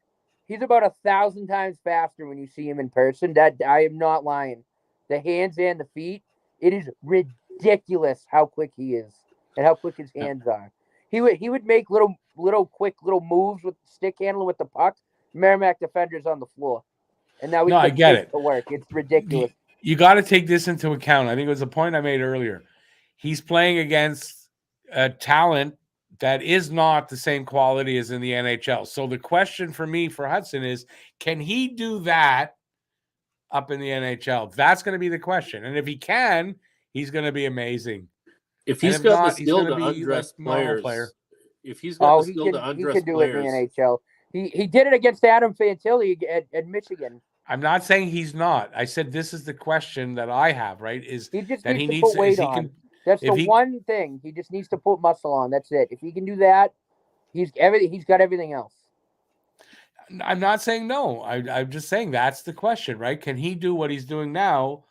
He's about 1,000 times faster when you see him in person. That I am not lying. The hands and the feet, it is ridiculous how quick he is and how quick his hands are. He would make little quick moves with stick handling with the puck. Merrimack defenders on the floor, and now I get it. To work. It's ridiculous. You got to take this into account. I think it was a point I made earlier. He's playing against a talent that is not the same quality as in the NHL. So the question for me for Hudson is, can he do that up in the NHL? That's going to be the question. And if he can, he's going to be amazing. If he's got the skill to be undress like players, if he's got the skill to undress he can do players, it in the NHL. He did it against Adam Fantilli at Michigan. I'm not saying he's not. I said this is the question that I have, right? Is he just that needs to put weight on. That's the one thing. He just needs to put muscle on. That's it. If he can do that, he's got everything else. I'm not saying no. I'm just saying that's the question, right? Can he do what he's doing now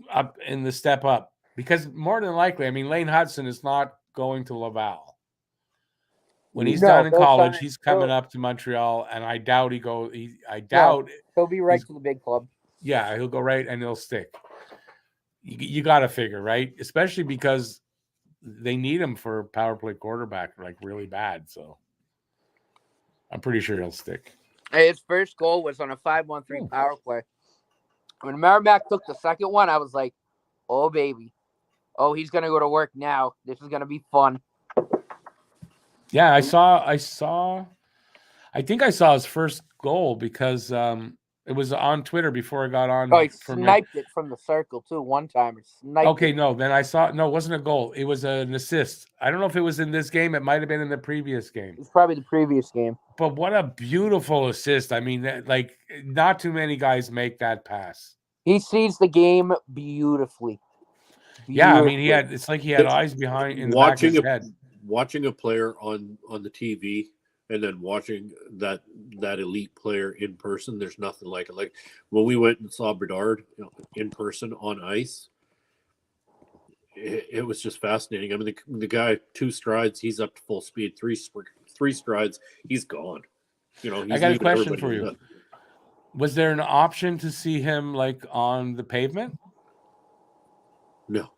up in the step up? Because more than likely, I mean, Lane Hudson is not going to Laval. When he's done in college, he's coming up to Montreal, and I doubt he'll be right to the big club. Yeah, he'll go right and he'll stick. You got to figure, right? Especially because they need him for power play quarterback like really bad. So I'm pretty sure he'll stick. His first goal was on a 5-1-3 power play. When Merrimack took the second one, I was like, oh, baby. Oh, he's going to go to work now. This is going to be fun. Yeah, I think I saw his first goal because it was on Twitter before I got on. Oh, he sniped it from the circle, too, one time. Then I saw it. No, it wasn't a goal. It was an assist. I don't know if it was in this game. It might have been in the previous game. It's probably the previous game. But what a beautiful assist. I mean, like, not too many guys make that pass. He sees the game beautifully. Yeah, I mean, it's like he had eyes behind in the back of his head. Watching a player on the TV and then watching that elite player in person, there's nothing like it. Like when we went and saw Bedard in person on ice, it was just fascinating. I mean, the guy 2 strides, he's up to full speed. 3 strides, he's gone. I got a question for you. Was there an option to see him like on the pavement? No,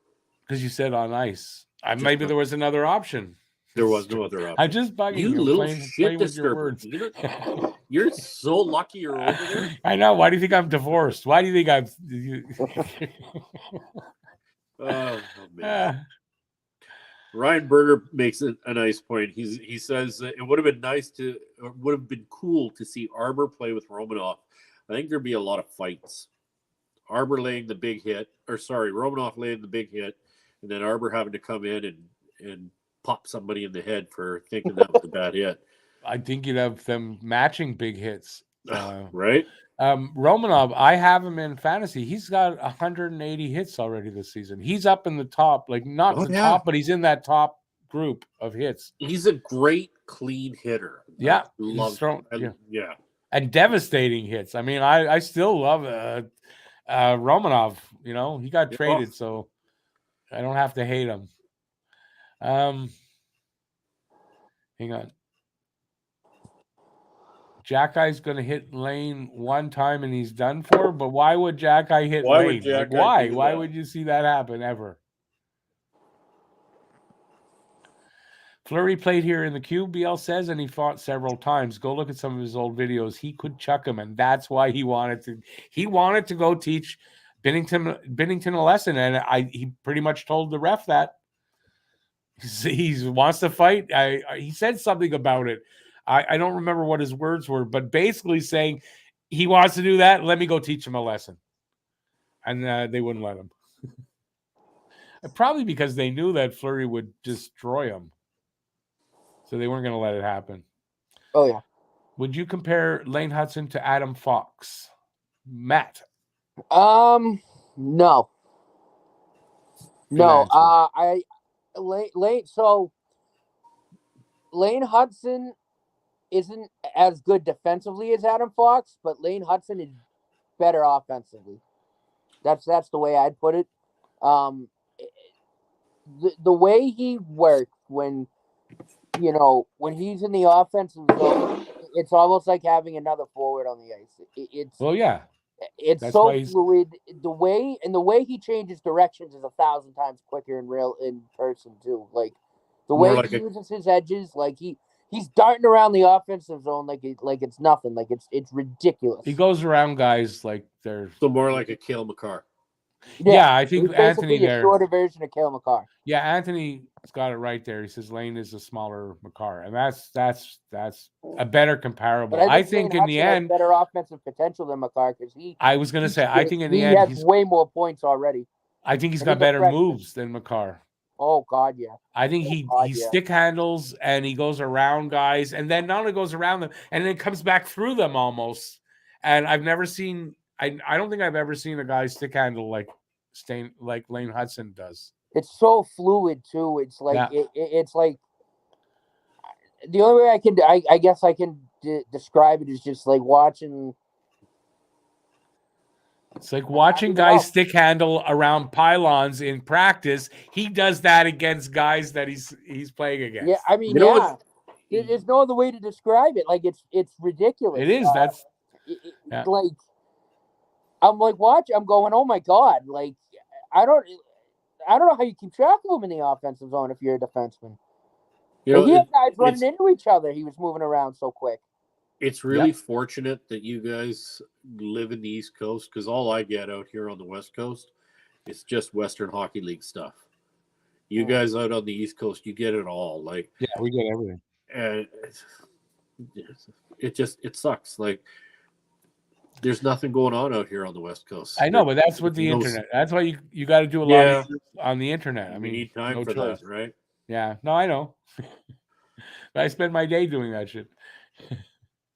because you said on ice. Maybe there was another option. There was no other option. I'm just bugging you. Little shit with your words. You're so lucky you're over there. I know. Why do you think I'm divorced? Why do you think I'm? Oh man. Ryan Berger makes a nice point. He says it would have been cool to see Arbor play with Romanoff. I think there'd be a lot of fights. Arbor laying the big hit, Romanoff laying the big hit, and then Arbor having to come in and pop somebody in the head for thinking that was a bad hit. I think you'd have them matching big hits. Right? Romanov, I have him in fantasy. He's got 180 hits already this season. He's up in the top, like top, but he's in that top group of hits. He's a great clean hitter. Yeah. Yeah. And devastating hits. I mean, I still love Romanov. He got traded, so I don't have to hate him. Hang on. Jack Eye's going to hit Lane one time and he's done for, but why would Jack Eye hit Lane? Why would you see that happen ever? Fleury played here in the QBL says, and he fought several times. Go look at some of his old videos. He could chuck him, and that's why he wanted to go teach Binnington a lesson, and he pretty much told the ref that he wants to fight. He said something about it. I don't remember what his words were, but basically saying he wants to do that. Let me go teach him a lesson, and they wouldn't let him. Probably because they knew that Fleury would destroy him. So they weren't going to let it happen. Oh, yeah. Would you compare Lane Hudson to Adam Fox? Matt? No. Lane Hudson isn't as good defensively as Adam Fox, but Lane Hudson is better offensively. That's the way I'd put it. The way he works when he's in the offensive zone, it's almost like having another forward on the ice. Well, yeah. It's That's so why he's- fluid. The way he changes directions is 1,000 times quicker in person too. Like the More way like he a- uses his edges, like he's darting around the offensive zone like it's nothing. Like it's ridiculous. He goes around guys like they're. So more like a Cale McCarr. Yeah, I think he's Anthony basically a there. shorter version of Cale McCarr. Yeah, Anthony's got it right there. He says Lane is a smaller McCarr, and that's a better comparable. But I think Lane in the Hudson has end, better offensive potential than McCarr because I was going to say, I think in the he end, has way more points already. I think he's and got he's a better freshman. moves than McCarr. Oh God, yeah. I think he stick handles and he goes around guys, and then not only goes around them, and then comes back through them almost. And I've never seen. I don't think I've ever seen a guy stick handle like Lane Hudson does. It's so fluid too. It's like Yeah. it's like the only way I guess I can describe it is just like watching. It's like watching guys stick handle around pylons in practice. He does that against guys that he's playing against. Yeah, I mean, You know what- there's no other way to describe it. Like it's ridiculous. It is. That's yeah. Like I'm like watching. I'm going, oh my God! Like I don't know how you keep track of them in the offensive zone if you're a defenseman. You know, he had guys running into each other. He was moving around so quick. It's really fortunate that you guys live in the East Coast because all I get out here on the West Coast is just Western Hockey League stuff. You guys out on the East Coast, you get it all. Like, yeah, we get everything. And it sucks. Like, there's nothing going on out here on the West Coast. I know, but that's what the internet. That's why you got to do a lot of on the internet. I mean, you need time for choice. that, right? Yeah, no, I know. I spend my day doing that shit.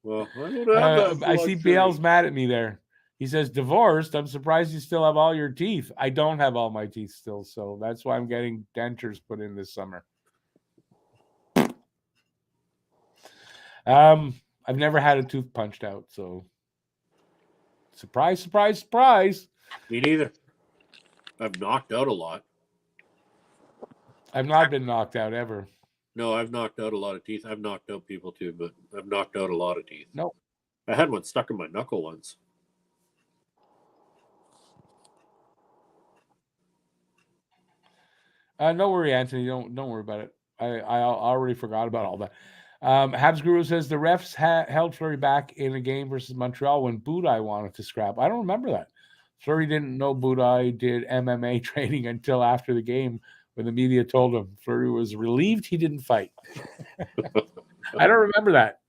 Well, I don't have that I see BL's mad at me there. He says, divorced. I'm surprised you still have all your teeth. I don't have all my teeth still, so that's why I'm getting dentures put in this summer. I've never had a tooth punched out, so surprise, surprise, surprise. Me neither. I've knocked out a lot. I've not been knocked out ever. No, I've knocked out a lot of teeth. I've knocked out people too, but I've knocked out a lot of teeth. No. I had one stuck in my knuckle once. No worry, Anthony. Don't worry about it. I already forgot about all that. Habs Guru says the refs held Fleury back in a game versus Montreal when Budaj wanted to scrap. I don't remember that. Fleury didn't know Budaj did MMA training until after the game when the media told him. Fleury was relieved he didn't fight. I don't remember that.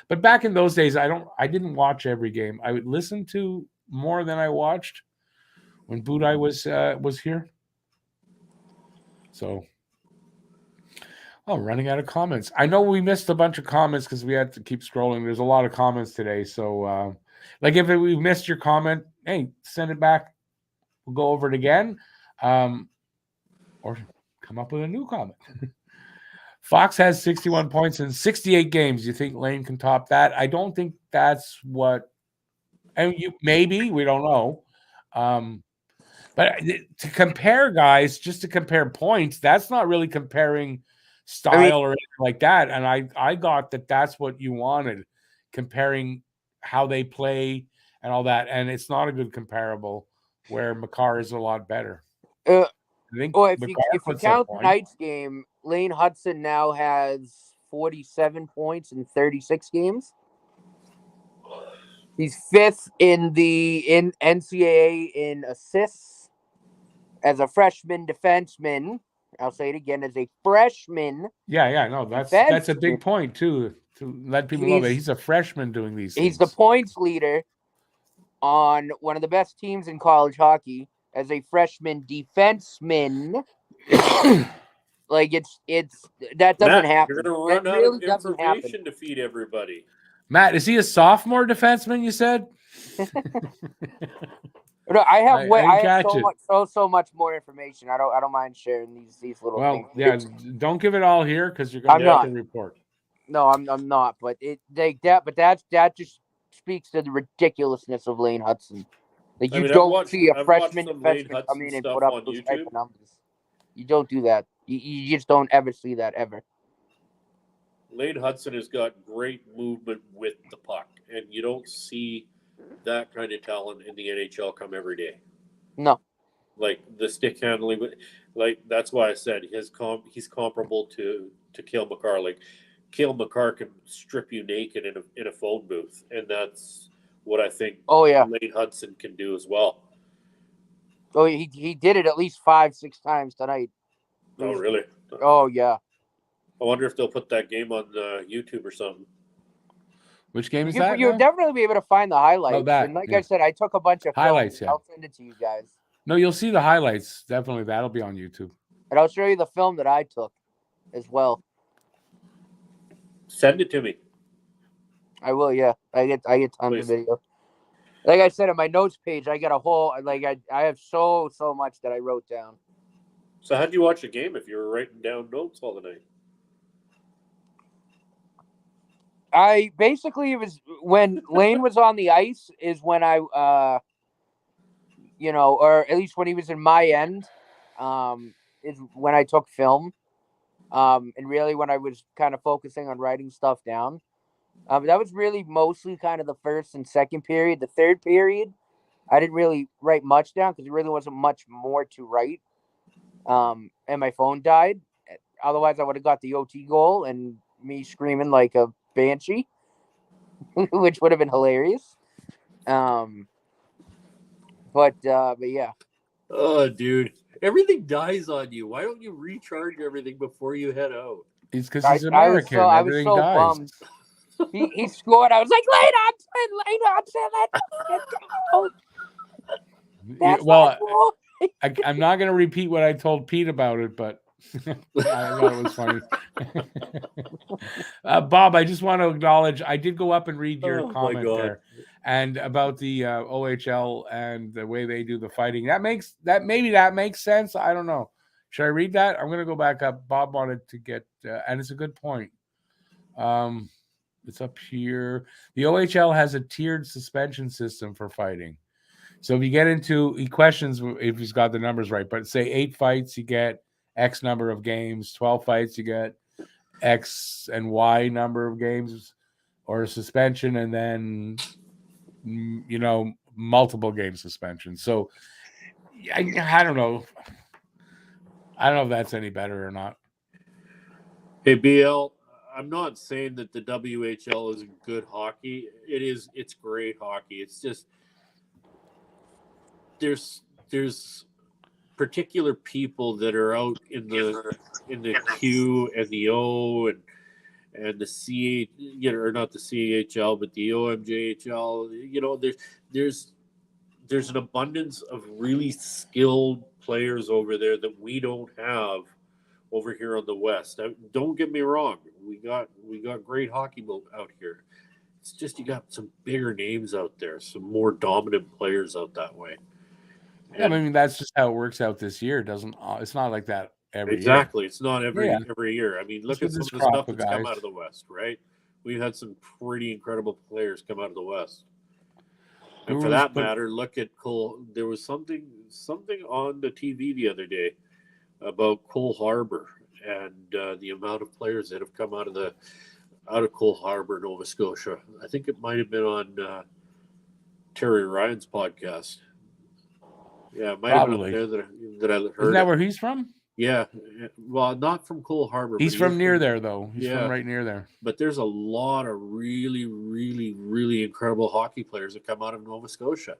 But back in those days, I didn't watch every game. I would listen to more than I watched when Budaj was here. So, running out of comments. I know we missed a bunch of comments because we had to keep scrolling. There's a lot of comments today. So, if we missed your comment, hey, send it back. We'll go over it again. Or come up with a new comment. Fox has 61 points in 68 games. You think Lane can top that? I don't think that's what. And maybe we don't know. But to compare guys, just to compare points, that's not really comparing style or anything like that. And I got that that's what you wanted, comparing how they play and all that. And it's not a good comparable where McCarr is a lot better. If you count tonight's game, Lane Hudson now has 47 points in 36 games. He's fifth in NCAA in assists as a freshman defenseman. I'll say it again, as a freshman. Yeah, no, that's a big point too, to let people know that he's a freshman doing these things. He's the points leader on one of the best teams in college hockey as a freshman defenseman. Like it's that doesn't happen. You're gonna run out of information to feed everybody. Matt, is he a sophomore defenseman? You said. No, I have so much more information. I don't mind sharing these little things. Yeah, don't give it all here because you're going to have to report. No, I'm not. But that just speaks to the ridiculousness of Lane Hudson. Like you don't see a freshman defenseman come in and put up those type of numbers. You don't do that. You just don't ever see that ever. Lane Hudson has got great movement with the puck, and you don't see that kind of talent in the NHL come every day. No. Like the stick handling, like that's why I said he's comparable to Cale Makar. Like Cale Makar can strip you naked in a phone booth, and that's what I think. Oh yeah. Lane Hudson can do as well. Oh, he did it at least 5-6 times tonight. Oh really? Oh yeah. I wonder if they'll put that game on YouTube or something. Which game is that? You'll definitely be able to find the highlights. Oh, that, and like yeah. I said, I took a bunch of Highlights, films. yeah. I'll send it to you guys. No, you'll see the highlights. Definitely, that'll be on YouTube. And I'll show you the film that I took as well. Send it to me. I will, yeah. I get tons Please. of video. Like I said, on my notes page, I got a whole I have so much that I wrote down. So how'd you watch the game if you were writing down notes all the night? I basically, it was when Lane was on the ice is when I or at least when he was in my end, is when I took film. And really when I was kind of focusing on writing stuff down. That was really mostly kind of the first and second period. The third period, I didn't really write much down because there really wasn't much more to write. And my phone died. Otherwise, I would have got the OT goal and me screaming like a banshee, which would have been hilarious. But yeah. Oh, dude. Everything dies on you. Why don't you recharge everything before you head out? It's because he's American. I was Everything so dies. bummed. He scored. I was like, Lane Hudson, let's go. That's Well, cool. I'm not going to repeat what I told Pete about it, but I thought it was funny. Bob, I just want to acknowledge I did go up and read your comment there, and about the OHL and the way they do the fighting. That makes sense. I don't know. Should I read that? I'm going to go back up. Bob wanted to get, and it's a good point. It's up here. The OHL has a tiered suspension system for fighting. So if you get into, he questions if he's got the numbers right, but say 8 fights, you get X number of games, 12 fights, you get X and Y number of games or suspension, and then, multiple game suspension. So I don't know. I don't know if that's any better or not. Hey, BL, I'm not saying that the WHL isn't good hockey. It's great hockey. It's just there's particular people that are out in the Q and the O and the C, or not the CHL, but the OMJHL. There's an abundance of really skilled players over there that we don't have over here on the West. Don't get me wrong, we got great hockey out here. It's just you got some bigger names out there, some more dominant players out that way. Yeah, I mean that's just how it works out this year. It's not like that every year. Exactly. It's not every year. I mean, look at some of the stuff that's come out of the West, right? We've had some pretty incredible players come out of the West. And for that matter, look at Cole. There was something on the TV the other day about Cole Harbour and the amount of players that have come out of Cole Harbour, Nova Scotia. I think it might have been on Terry Ryan's podcast. Yeah, it might have been there that I heard. Isn't that where he's from? Yeah. Well, not from Cole Harbour. He's from near there, though. He's from right near there. But there's a lot of really, really, really incredible hockey players that come out of Nova Scotia.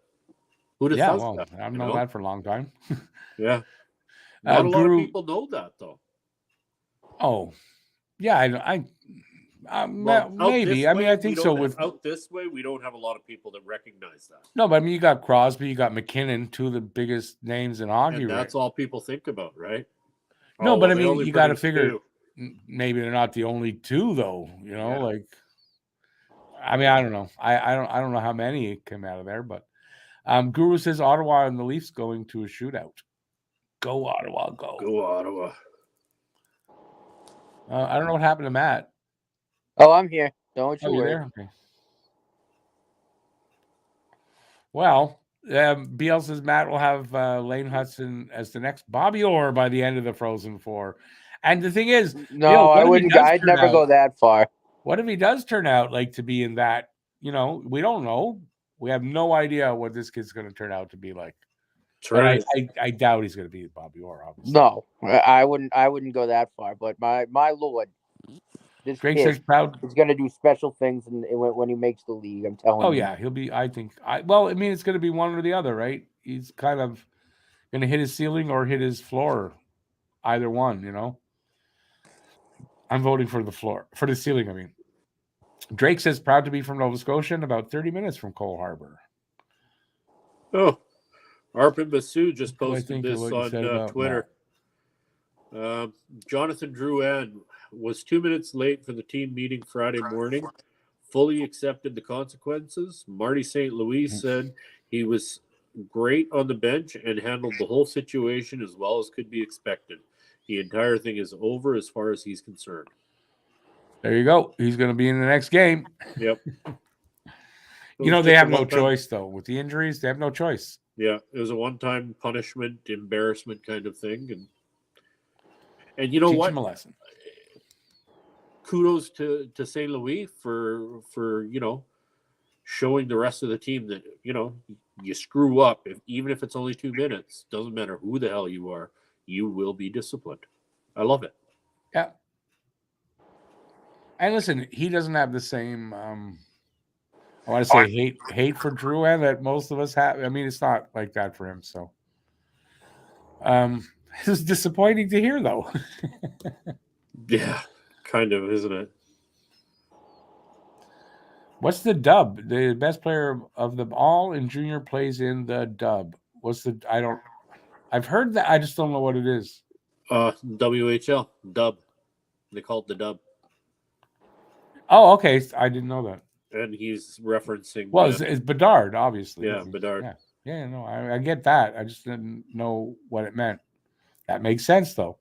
Who'd have thought that? I've known that for a long time. Yeah. Not a lot of people know that, though. Oh, yeah. Maybe. I mean, I think so. Out this way, we don't have a lot of people that recognize that. No, but I mean, you got Crosby, you got McKinnon, two of the biggest names in hockey. And that's all people think about, right? No, but I mean, you got to figure maybe they're not the only two, though. Like, I mean, I don't know. I don't know how many came out of there, but Guru says Ottawa and the Leafs going to a shootout. Go Ottawa, go! Go Ottawa. I don't know what happened to Matt. Oh, I'm here. Don't you worry. There? Okay. Well, BL says Matt will have Lane Hudson as the next Bobby Orr by the end of the Frozen Four. And the thing is, No, what I if he wouldn't. does I'd turn never out- go that far. What if he does turn out like to be in that? We don't know. We have no idea what this kid's going to turn out to be like. That's But right. I doubt he's going to be Bobby Orr, obviously. No, I wouldn't. I wouldn't go that far. But my lord, this Greg kid says proud. is going to do special things when he makes the league. I'm telling Oh you. yeah, he'll be. I think. Well, I mean, it's going to be one or the other, right? He's kind of going to hit his ceiling or hit his floor, either one. I'm voting for the floor, for the ceiling. I mean, Drake says proud to be from Nova Scotia and about 30 minutes from Cole Harbour. Oh, Arpin Basu just What do I posted think of this what you said on about Twitter. Jonathan Drouin was 2 minutes late for the team meeting Friday morning. Fully accepted the consequences. Marty St. Louis said he was great on the bench and handled the whole situation as well as could be expected. The entire thing is over as far as he's concerned. There you go. He's going to be in the next game. Yep. They have no choice, though. With the injuries, they have no choice. Yeah, it was a one-time punishment, embarrassment kind of thing. And you know Teach what? him a lesson. Kudos to St. Louis for showing the rest of the team that, you screw up, even if it's only 2 minutes, doesn't matter who the hell you are, you will be disciplined. I love it. Yeah. And listen, he doesn't have the same I want to say hate for Drouin that most of us have. I mean, it's not like that for him. So it was disappointing to hear, though. Yeah, kind of, isn't it? What's the dub? The best player of them all in junior plays in the dub. I've heard that. I just don't know what it is. WHL, dub. They call it the dub. Oh, okay. I didn't know that. And he's referencing... Well, it's Bedard, obviously. Yeah, Bedard. Yeah, no, I get that. I just didn't know what it meant. That makes sense, though.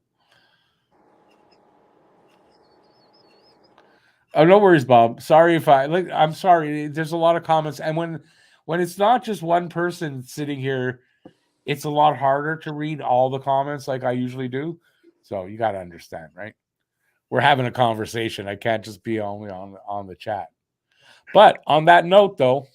Oh, no worries, Bob. Sorry if I'm sorry. There's a lot of comments, and when it's not just one person sitting here, it's a lot harder to read all the comments like I usually do. So you got to understand, right? We're having a conversation. I can't just be only on the chat. But on that note, though,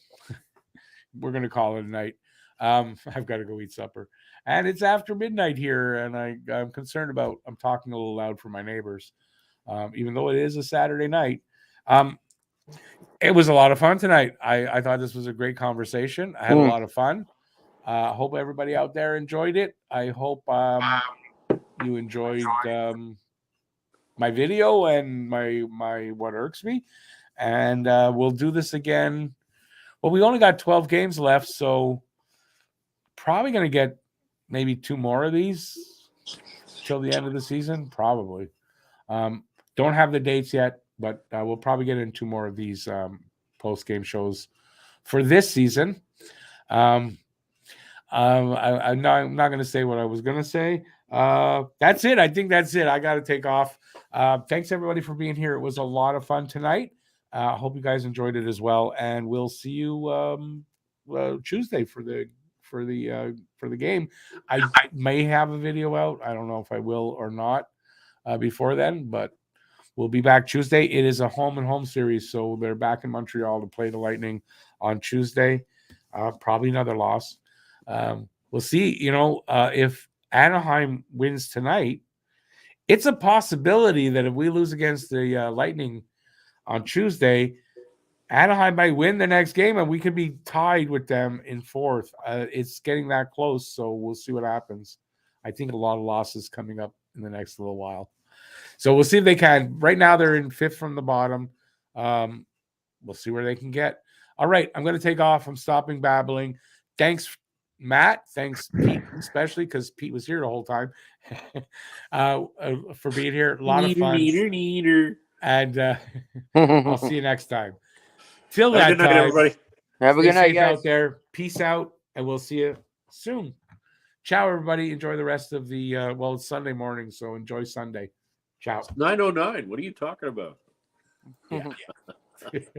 we're going to call it a night. I've got to go eat supper. And it's after midnight here, and I'm concerned about I'm talking a little loud for my neighbors, even though it is a Saturday night. It was a lot of fun tonight. I thought this was a great conversation. I had a lot of fun. Hope everybody out there enjoyed it. I hope you enjoyed my video and my what irks me. And we'll do this again. Well, we only got 12 games left, so probably going to get maybe 2 more of these till the end of the season. Probably. Don't have the dates yet, but we'll probably get in 2 more of these post-game shows for this season. I'm not going to say what I was going to say. That's it. I think that's it. I got to take off. Thanks, everybody, for being here. It was a lot of fun tonight. I hope you guys enjoyed it as well, and we'll see you Tuesday for the game. I may have a video out. I don't know if I will or not before then, but we'll be back Tuesday. It is a home series, so they're back in Montreal to play the Lightning on Tuesday. Probably another loss. We'll see. If Anaheim wins tonight, it's a possibility that if we lose against the Lightning on Tuesday, Anaheim might win the next game, and we could be tied with them in 4th. It's getting that close, so we'll see what happens. I think a lot of losses coming up in the next little while. So we'll see if they can. Right now, they're in 5th from the bottom. We'll see where they can get. All right, I'm going to take off. I'm stopping babbling. Thanks, Matt. Thanks, Pete, especially because Pete was here the whole time for being here. A lot of fun. And I'll see you next time. Till that good night, time, everybody. Have a good night, guys. Out there. Peace out, and we'll see you soon. Ciao, everybody. Enjoy the rest of the it's Sunday morning, so enjoy Sunday. Ciao. It's 9:09. What are you talking about? Yeah.